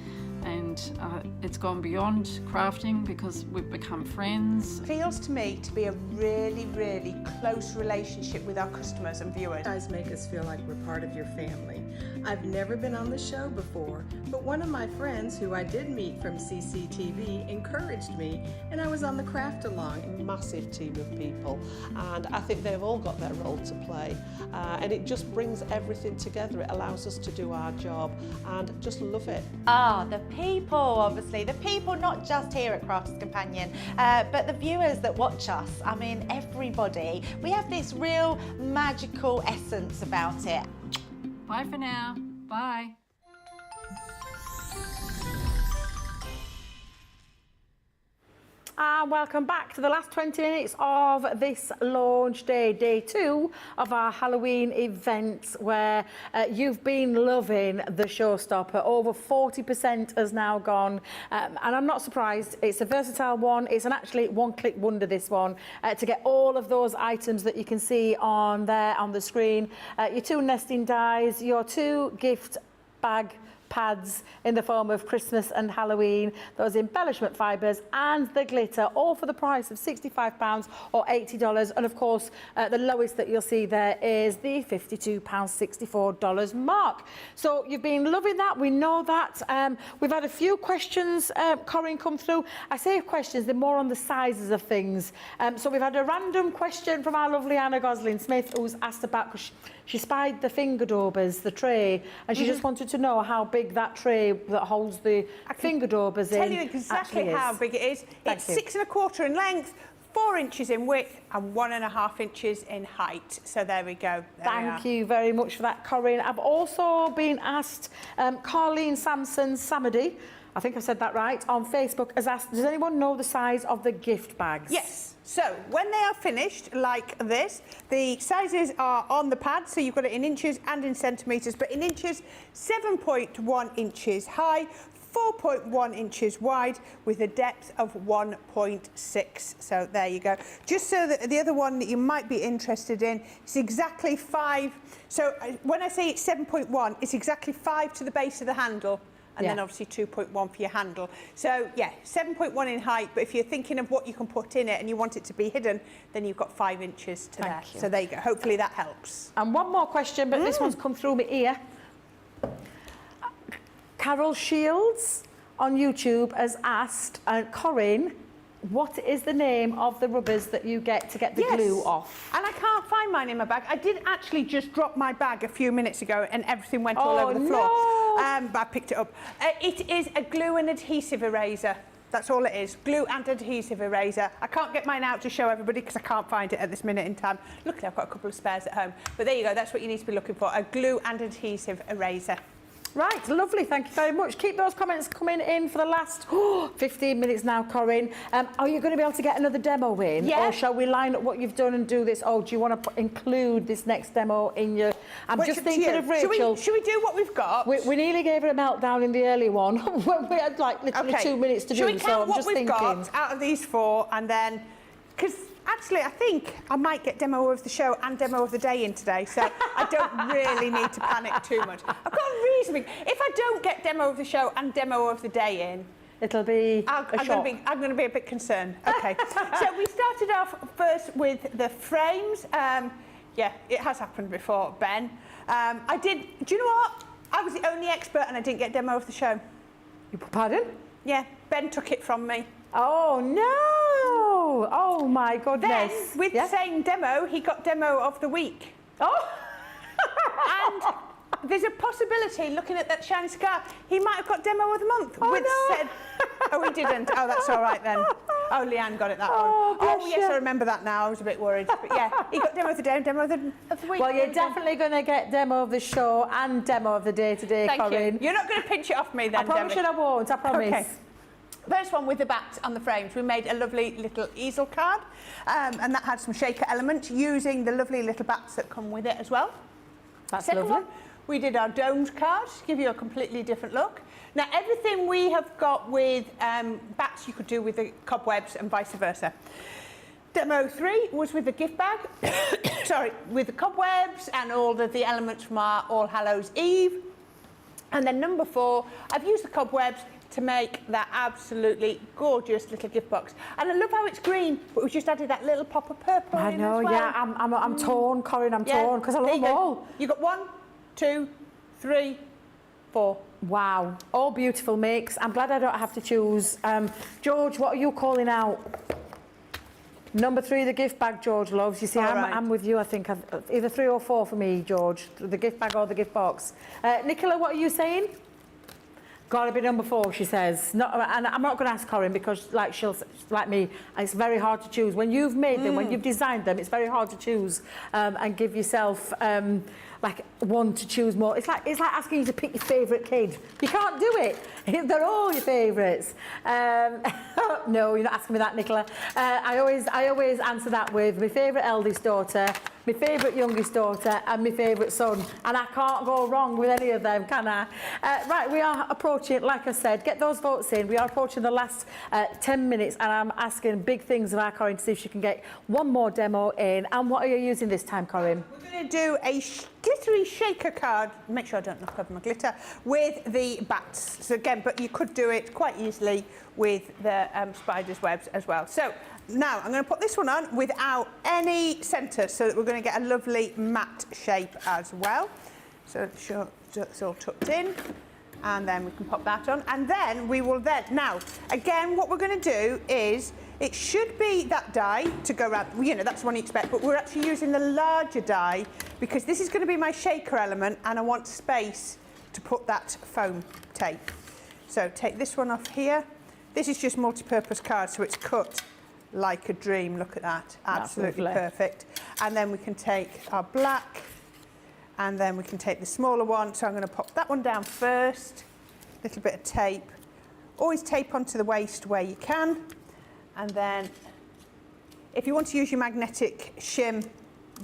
And it's gone beyond crafting because we've become friends. Feels to me to be a really, really close relationship with our customers and viewers. You guys make us feel like we're part of your family. I've never been on the show before, but one of my friends who I did meet from CCTV encouraged me, and I was on the craft along. Massive team of people, and I think they've all got their role to play, and it just brings everything together. It allows us to do our job and just love it. The people, obviously, the people not just here at Crafters Companion, but the viewers that watch us. I mean, everybody. We have this real magical essence about it. Bye for now. Bye. And welcome back to the last 20 minutes of this launch day, day 2 of our Halloween event, where you've been loving the showstopper. Over 40% has now gone, and I'm not surprised. It's a versatile one. It's an actually one-click wonder, this one, to get all of those items that you can see on there on the screen. Your 2 nesting dies, your 2 gift bag pads in the form of Christmas and Halloween, those embellishment fibres and the glitter, all for the price of £65 or $80. And of course, the lowest that you'll see there is the £52.64 mark. So you've been loving that, we know that. We've had a few questions, Corrine, come through. I say questions, they're more on the sizes of things. So we've had a random question from our lovely Anna Gosling-Smith, who's asked about, because she spied the finger daubers, the tray, and she just wanted to know how big that tray that holds the finger daubers in. Tell you exactly how big it is. It's 6 1/4 in length, 4 inches in width and 1.5 inches in height. So there we go. Thank you very much for that, Corrine. I've also been asked, Carleen Sampson Samedy, I think I've said that right, on Facebook, has asked, does anyone know the size of the gift bags? Yes. So when they are finished like this, the sizes are on the pad, so you've got it in inches and in centimetres, but in inches, 7.1 inches high, 4.1 inches wide with a depth of 1.6. So there you go. Just so that the other one that you might be interested in is exactly 5. So when I say it's 7.1, it's exactly 5 to the base of the handle. And then obviously 2.1 for your handle. So yeah, 7.1 in height, but if you're thinking of what you can put in it and you want it to be hidden, then you've got 5 inches to there. So there you go. Hopefully that helps. And one more question, but this one's come through my ear. Carol Shields on YouTube has asked, Corrine, what is the name of the rubbers that you get to get the glue off? And I can't find mine in my bag. I did actually just drop my bag a few minutes ago and everything went all over the floor. But I picked it up. It is a glue and adhesive eraser. That's all it is, glue and adhesive eraser. I can't get mine out to show everybody because I can't find it at this minute in time. Luckily, I've got a couple of spares at home. But there you go, that's what you need to be looking for, a glue and adhesive eraser. Right, lovely, thank you very much. Keep those comments coming in for the last 15 minutes now, Corrine. Are you going to be able to get another demo in? Yeah. Or shall we line up what you've done and do this? Or do you want to include this next demo in your... I'm just thinking of Rachel. Should we do what we've got? We nearly gave her a meltdown in the early one when we had like literally 2 minutes to do it. Should we count what we've got out of these 4 and then... Because actually, I think I might get demo of the show and demo of the day in today, so I don't really need to panic too much. I've got a reason. If I don't get demo of the show and demo of the day in, it'll be I'm going to be a bit concerned. Okay. So we started off first with the frames. Yeah, it has happened before, Ben. I did. Do you know what? I was the only expert and I didn't get demo of the show. Pardon? Yeah, Ben took it from me. Oh no! Oh my goodness! Then, with the same demo, he got demo of the week. Oh! And there's a possibility, looking at that shiny scar, he might have got demo of the month. Oh, he didn't. Oh, that's all right then. Oh, Leanne got it that one. Oh, yes, I remember that now. I was a bit worried. But yeah, he got demo of the day and demo of the week. Well, you're definitely going to get demo of the show and demo of the day today, Thank Corrine. you. You're not going to pinch it off me then, I promise you I won't, I promise. Okay. First one with the bats on the frames, we made a lovely little easel card, and that had some shaker elements using the lovely little bats that come with it as well. That's Second lovely. one, we did our domed card to give you a completely different look. Now, everything we have got with bats you could do with the cobwebs and vice versa. Demo 3 was with the gift bag, sorry, with the cobwebs and all of the elements from our All Hallows Eve. And then number 4, I've used the cobwebs to make that absolutely gorgeous little gift box. And I love how it's green, but we've just added that little pop of purple I in know, as well. yeah, I'm torn, Corrine, I'm torn, because I love them all. You got 1, 2, 3, 4. Wow, all beautiful makes. I'm glad I don't have to choose. George, what are you calling out? Number 3, the gift bag, George loves. You see, I'm with you, I think. Either 3 or 4 for me, George. The gift bag or the gift box. Nicola, what are you saying? Got to be number 4, she says. And I'm not going to ask Corrine because, like like me, it's very hard to choose. When you've made them, when you've designed them, it's very hard to choose and give yourself like one to choose more. It's like asking you to pick your favourite kid. You can't do it. They're all your favourites. No, you're not asking me that, Nicola. I always answer that with my favourite eldest daughter, my favourite youngest daughter and my favourite son. And I can't go wrong with any of them, can I? Right, we are approaching, like I said, get those votes in. We are approaching the last 10 minutes and I'm asking big things of our Corrine to see if she can get one more demo in. And what are you using this time, Corrine? We're going to do a glittery shaker card, make sure I don't knock over my glitter, with the bats. So again, but you could do it quite easily with the spider's webs as well. So now I'm going to put this one on without any centre so that we're going to get a lovely matte shape as well. So it's all tucked in. And then we can pop that on. And then we will now, again, what we're going to do is, it should be that die to go around, you know, that's the one you expect, but we're actually using the larger die because this is going to be my shaker element and I want space to put that foam tape. So take this one off here. This is just multi-purpose card, so it's cut like a dream. Look at that, absolutely perfect. And then we can take our black and then we can take the smaller one. So I'm going to pop that one down first, a little bit of tape. Always tape onto the waist where you can. And then if you want to use your magnetic shim,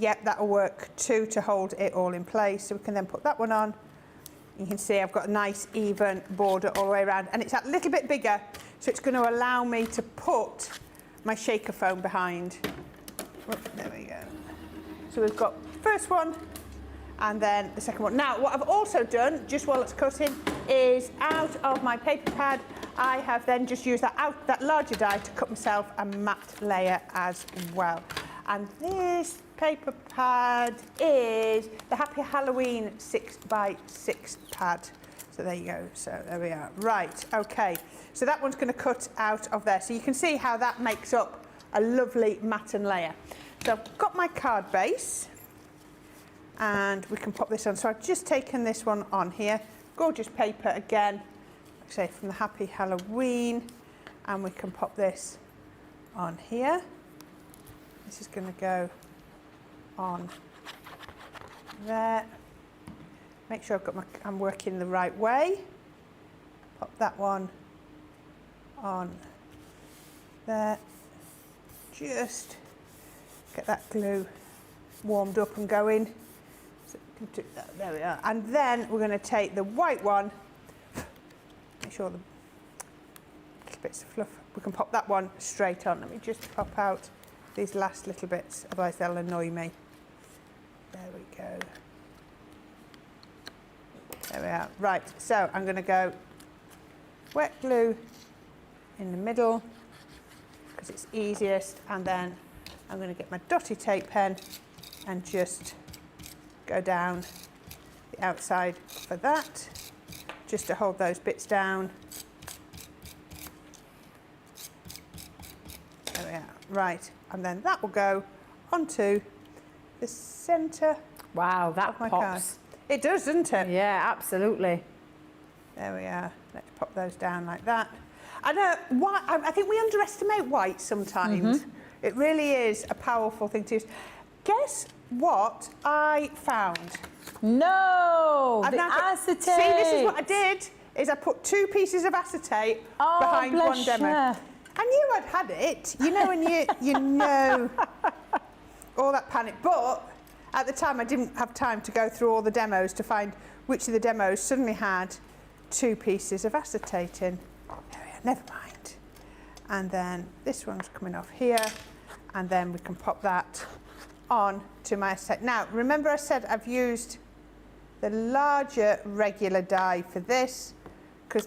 yep, that'll work too to hold it all in place. So we can then put that one on. You can see I've got a nice even border all the way around and it's a little bit bigger, so it's going to allow me to put my shaker foam behind. There we go. So we've got the first one and then the second one. Now, what I've also done, just while it's cutting, is out of my paper pad, I have then just used that larger die to cut myself a matte layer as well. And this paper pad is the Happy Halloween 6x6 pad. So there you go. So there we are. Right, okay. So that one's going to cut out of there. So you can see how that makes up a lovely matten layer. So I've got my card base and we can pop this on. So I've just taken this one on here. Gorgeous paper again, like I say, from the Happy Halloween. And we can pop this on here. This is going to go on there. Make sure I'm working the right way. Pop that one on there. Just get that glue warmed up and going. So we can do that. There we are. And then we're going to take the white one. Make sure the little bits of fluff. We can pop that one straight on. Let me just pop out these last little bits, otherwise they'll annoy me. There we go. There we are. Right, so I'm going to go wet glue in the middle because it's easiest, and then I'm going to get my dotty tape pen and just go down the outside for that, just to hold those bits down. There we are. Right, and then that will go onto the centre. Wow, that of my pops. card. It does, doesn't it? Yeah, absolutely. There we are. Let's pop those down like that. I think we underestimate white sometimes. It really is a powerful thing to use. Guess what I found? No, the acetate. See, this is what I did, is I put 2 pieces of acetate behind one demo. I knew I'd had it, you know, and you know all that panic. But at the time, I didn't have time to go through all the demos to find which of the demos suddenly had 2 pieces of acetate in. There we are, never mind. And then this one's coming off here, and then we can pop that on to my acetate. Now, remember I said I've used the larger regular die for this, because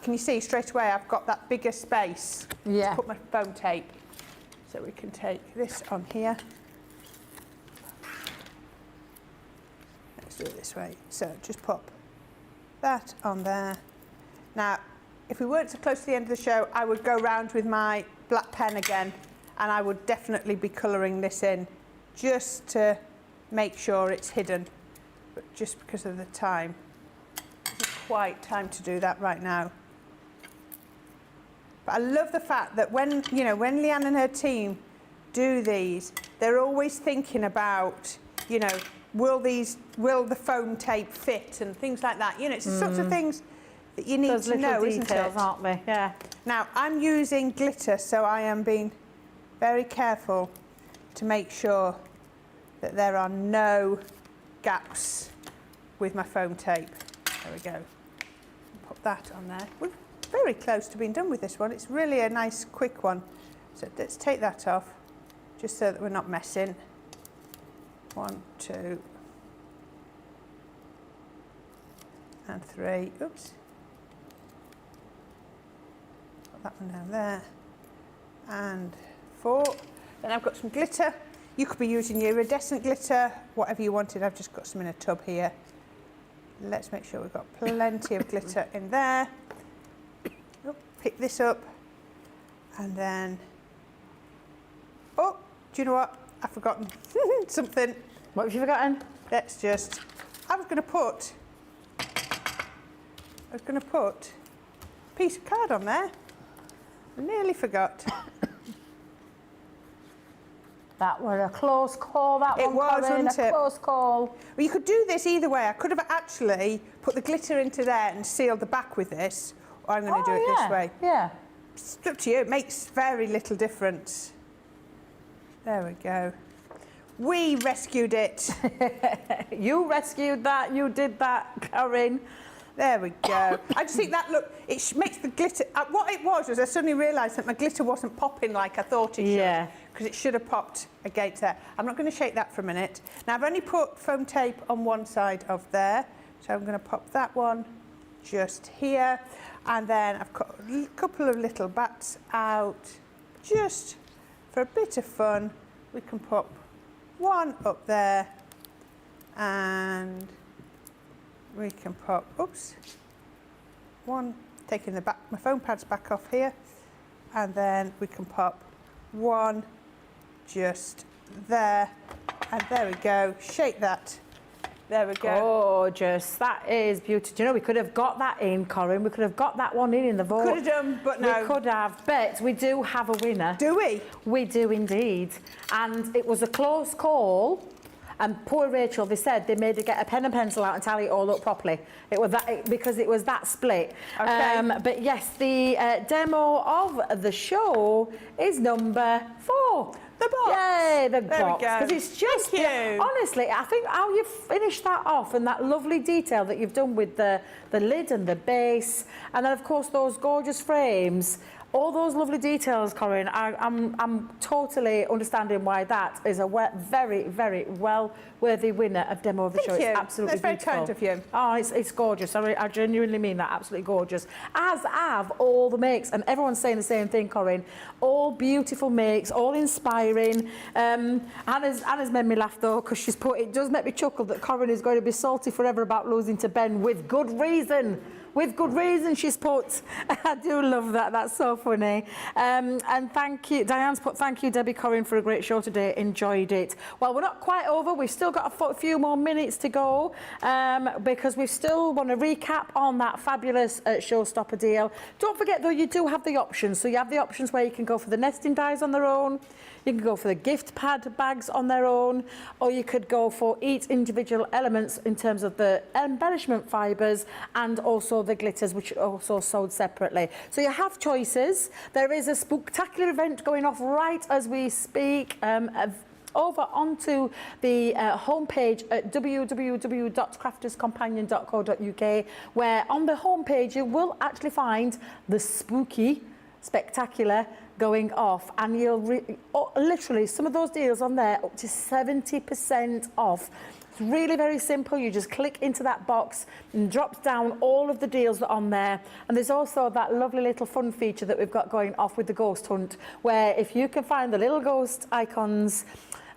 can you see straight away I've got that bigger space to put my foam tape. So we can take this on here. Let's do it this way. So just pop that on there. Now, if we weren't so close to the end of the show, I would go round with my black pen again, and I would definitely be colouring this in just to make sure it's hidden. But just because of the time, it isn't quite time to do that right now. But I love the fact that when Leanne and her team do these, they're always thinking about, will the foam tape fit and things like that. It's the sorts of things that you need to know, isn't it? Aren't they? Yeah. Now, I'm using glitter, so I am being very careful to make sure that there are no gaps with my foam tape. There we go. Pop that on there. We're very close to being done with this one. It's really a nice, quick one. So let's take that off, just so that we're not messing. 1, 2, and 3. Oops. Put that one down there. And 4. Then I've got some glitter. You could be using your iridescent glitter, whatever you wanted. I've just got some in a tub here. Let's make sure we've got plenty of glitter in there. Oh, pick this up. And then, oh, do you know what? I've forgotten something. What have you forgotten? I was going to put a piece of card on there. I nearly forgot. That was a close call, that one, wasn't Corinne, a close call. Well, you could do this either way. I could have actually put the glitter into there and sealed the back with this, or I'm going to do it this way. Yeah. It's up to you. It makes very little difference. There we go. We rescued it. You rescued that, you did that, Corinne. There we go. I just think that, look, it makes the glitter... what it was I suddenly realised that my glitter wasn't popping like I thought it should. Because it should have popped against there. I'm not going to shake that for a minute. Now, I've only put foam tape on one side of there. So I'm going to pop that one just here. And then I've got a couple of little bats out. Just for a bit of fun, we can pop one up there. And we can pop, oops, one, taking my foam pads back off here, and then we can pop one just there, and there we go, shake that. There we go. Gorgeous. That is beautiful. Do you know, we could have got that in, Corrine. We could have got that one in the vote. Could have done, but no. We could have, but we do have a winner. Do we? We do indeed. And it was a close call. And poor Rachel, they said they made her get a pen and pencil out and tally it all up properly. It was that because it was that split. Okay. But yes, the demo of the show is number 4. The box. Yay, the there box. We go. Because it's just, Thank you. honestly, I think how you've finished that off and that lovely detail that you've done with the lid and the base, and then of course those gorgeous frames. All those lovely details, Corrine, I'm totally understanding why that is a very, very well-worthy winner of Demo of the Show. Thank you. It's absolutely That's very beautiful. kind of you. Oh, it's gorgeous. I genuinely mean that. Absolutely gorgeous. As have all the makes, and everyone's saying the same thing, Corrine. All beautiful makes, all inspiring. Anna's made me laugh though, because she's put, it does make me chuckle that Corrine is going to be salty forever about losing to Ben with good reason. With good reason, she's put. I do love that. That's so funny. And thank you. Diane's put, thank you, Debbie Corrine, for a great show today. Enjoyed it. Well, we're not quite over. We've still got a few more minutes to go because we still want to recap on that fabulous showstopper deal. Don't forget, though, you do have the options. So you have the options where you can go for the nesting dies on their own. You can go for the gift pad bags on their own, or you could go for each individual elements in terms of the embellishment fibres and also the glitters, which are also sold separately. So you have choices. There is a spectacular event going off right as we speak. Over onto the homepage at www.crafterscompanion.co.uk, where on the homepage you will actually find the spooky, spectacular going off, and you'll literally some of those deals on there up to 70% off. It's really very simple. You just click into that box and drops down all of the deals that are on there. And there's also that lovely little fun feature that we've got going off with the ghost hunt, where if you can find the little ghost icons,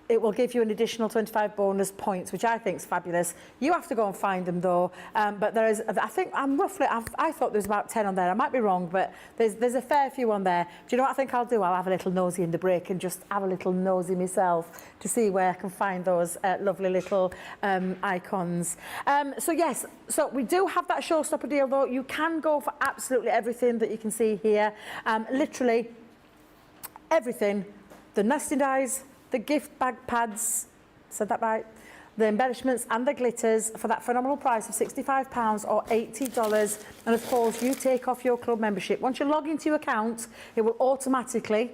it will give you an additional 25 bonus points, which I think is fabulous. You have to go and find them though. But there is, I think I'm roughly, I thought there was about 10 on there. I might be wrong, but there's a fair few on there. Do you know what I think I'll do? I'll have a little nosy in the break and just have a little nosy myself to see where I can find those lovely little icons. So yes, so we do have that showstopper deal though. You can go for absolutely everything that you can see here. Literally everything. The nesting dies, the gift bag pads, said that right, the embellishments and the glitters for that phenomenal price of £65 or $80. And of course, you take off your club membership. Once you log into your account, it will automatically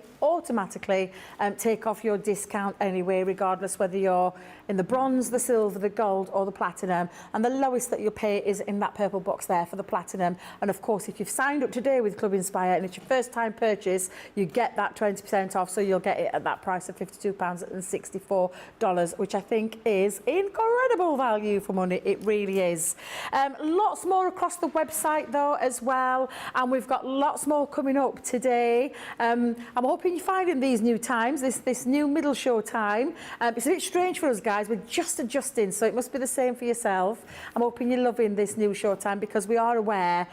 take off your discount anyway, regardless whether you're in the bronze, the silver, the gold or the platinum. And the lowest that you'll pay is in that purple box there for the platinum. And of course, if you've signed up today with Club Inspire and it's your first time purchase, you get that 20% off. So you'll get it at that price of £52.64, which I think is incredible value for money. It really is. Lots more across the website though as well. And we've got lots more coming up today. I'm hoping you're finding these new times, this new middle show time. It's a bit strange for us guys. We're just adjusting, so it must be the same for yourself. I'm hoping you're loving this new show time, because we are aware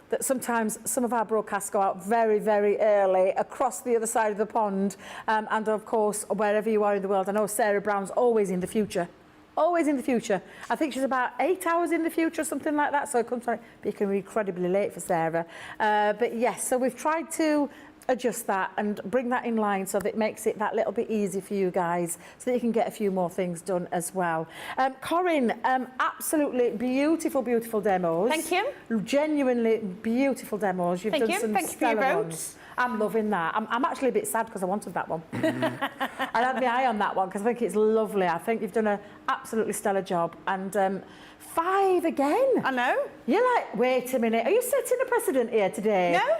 that sometimes some of our broadcasts go out very, very early across the other side of the pond. And of course, wherever you are in the world, I know Sarah Brown's always in the future. Always in the future. I think she's about 8 hours in the future or something like that. So it comes right, but you can be incredibly late for Sarah. But yes, so we've tried to adjust that and bring that in line so that it makes it that little bit easy for you guys, so that you can get a few more things done as well. Corrine, absolutely beautiful, beautiful demos. Thank you. Genuinely beautiful demos. You've done some Thank you for your stellar votes. ones. I'm loving that. I'm actually a bit sad because I wanted that one. I had my eye on that one because I think it's lovely. I think you've done an absolutely stellar job. And 5 again. I know. You're like, wait a minute, are you setting a precedent here today? No. 5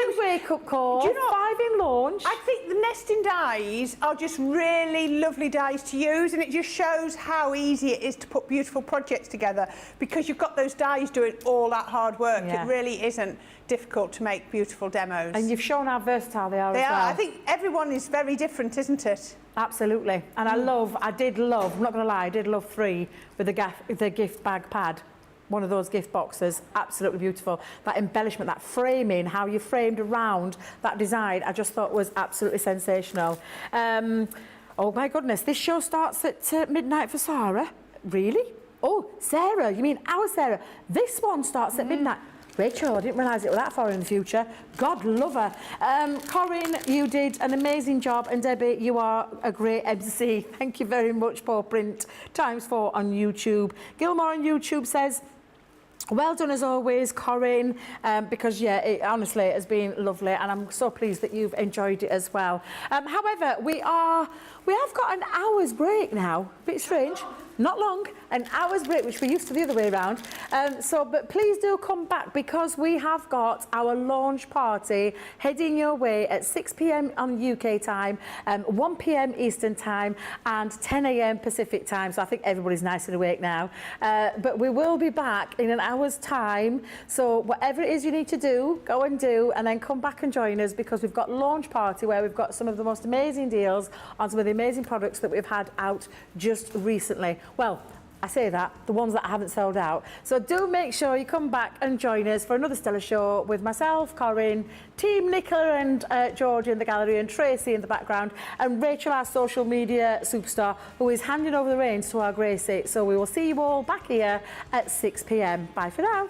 in wake-up call, Do you know 5 in launch. I think the nesting dies are just really lovely dies to use, and it just shows how easy it is to put beautiful projects together, because you've got those dies doing all that hard work. Yeah. It really isn't difficult to make beautiful demos. And you've shown how versatile they are They as well. are. I think everyone is very different, isn't it? Absolutely. And I did love, I'm not going to lie, I did love 3 with the gift bag pad. one of those gift boxes. Absolutely beautiful. That embellishment, that framing, how you framed around that design, I just thought was absolutely sensational. Oh my goodness, this show starts at midnight for Sarah. Really? Oh, Sarah, you mean our Sarah? This one starts at midnight. Rachel, I didn't realise it was that far in the future. God love her. Corrine, you did an amazing job, and Debbie, you are a great MC. Thank you very much. Paw Print ×4 on YouTube. Gilmore on YouTube says, well done as always, Corrine, because yeah, it honestly has been lovely, and I'm so pleased that you've enjoyed it as well. However, we have got an hour's break now. A bit strange. Not long, an hour's break, which we're used to the other way around. But please do come back, because we have got our launch party heading your way at 6 p.m. on UK time, 1 p.m. Eastern time, and 10 a.m. Pacific time. So I think everybody's nice and awake now. But we will be back in an hour's time. So whatever it is you need to do, go and do, and then come back and join us, because we've got launch party where we've got some of the most amazing deals on some of the amazing products that we've had out just recently. Well, I say that, the ones that haven't sold out. So do make sure you come back and join us for another stellar show with myself, Corrine, Team Nicola and George in the gallery, and Tracy in the background, and Rachel, our social media superstar, who is handing over the reins to our Gracie. So we will see you all back here at 6 p.m. Bye for now.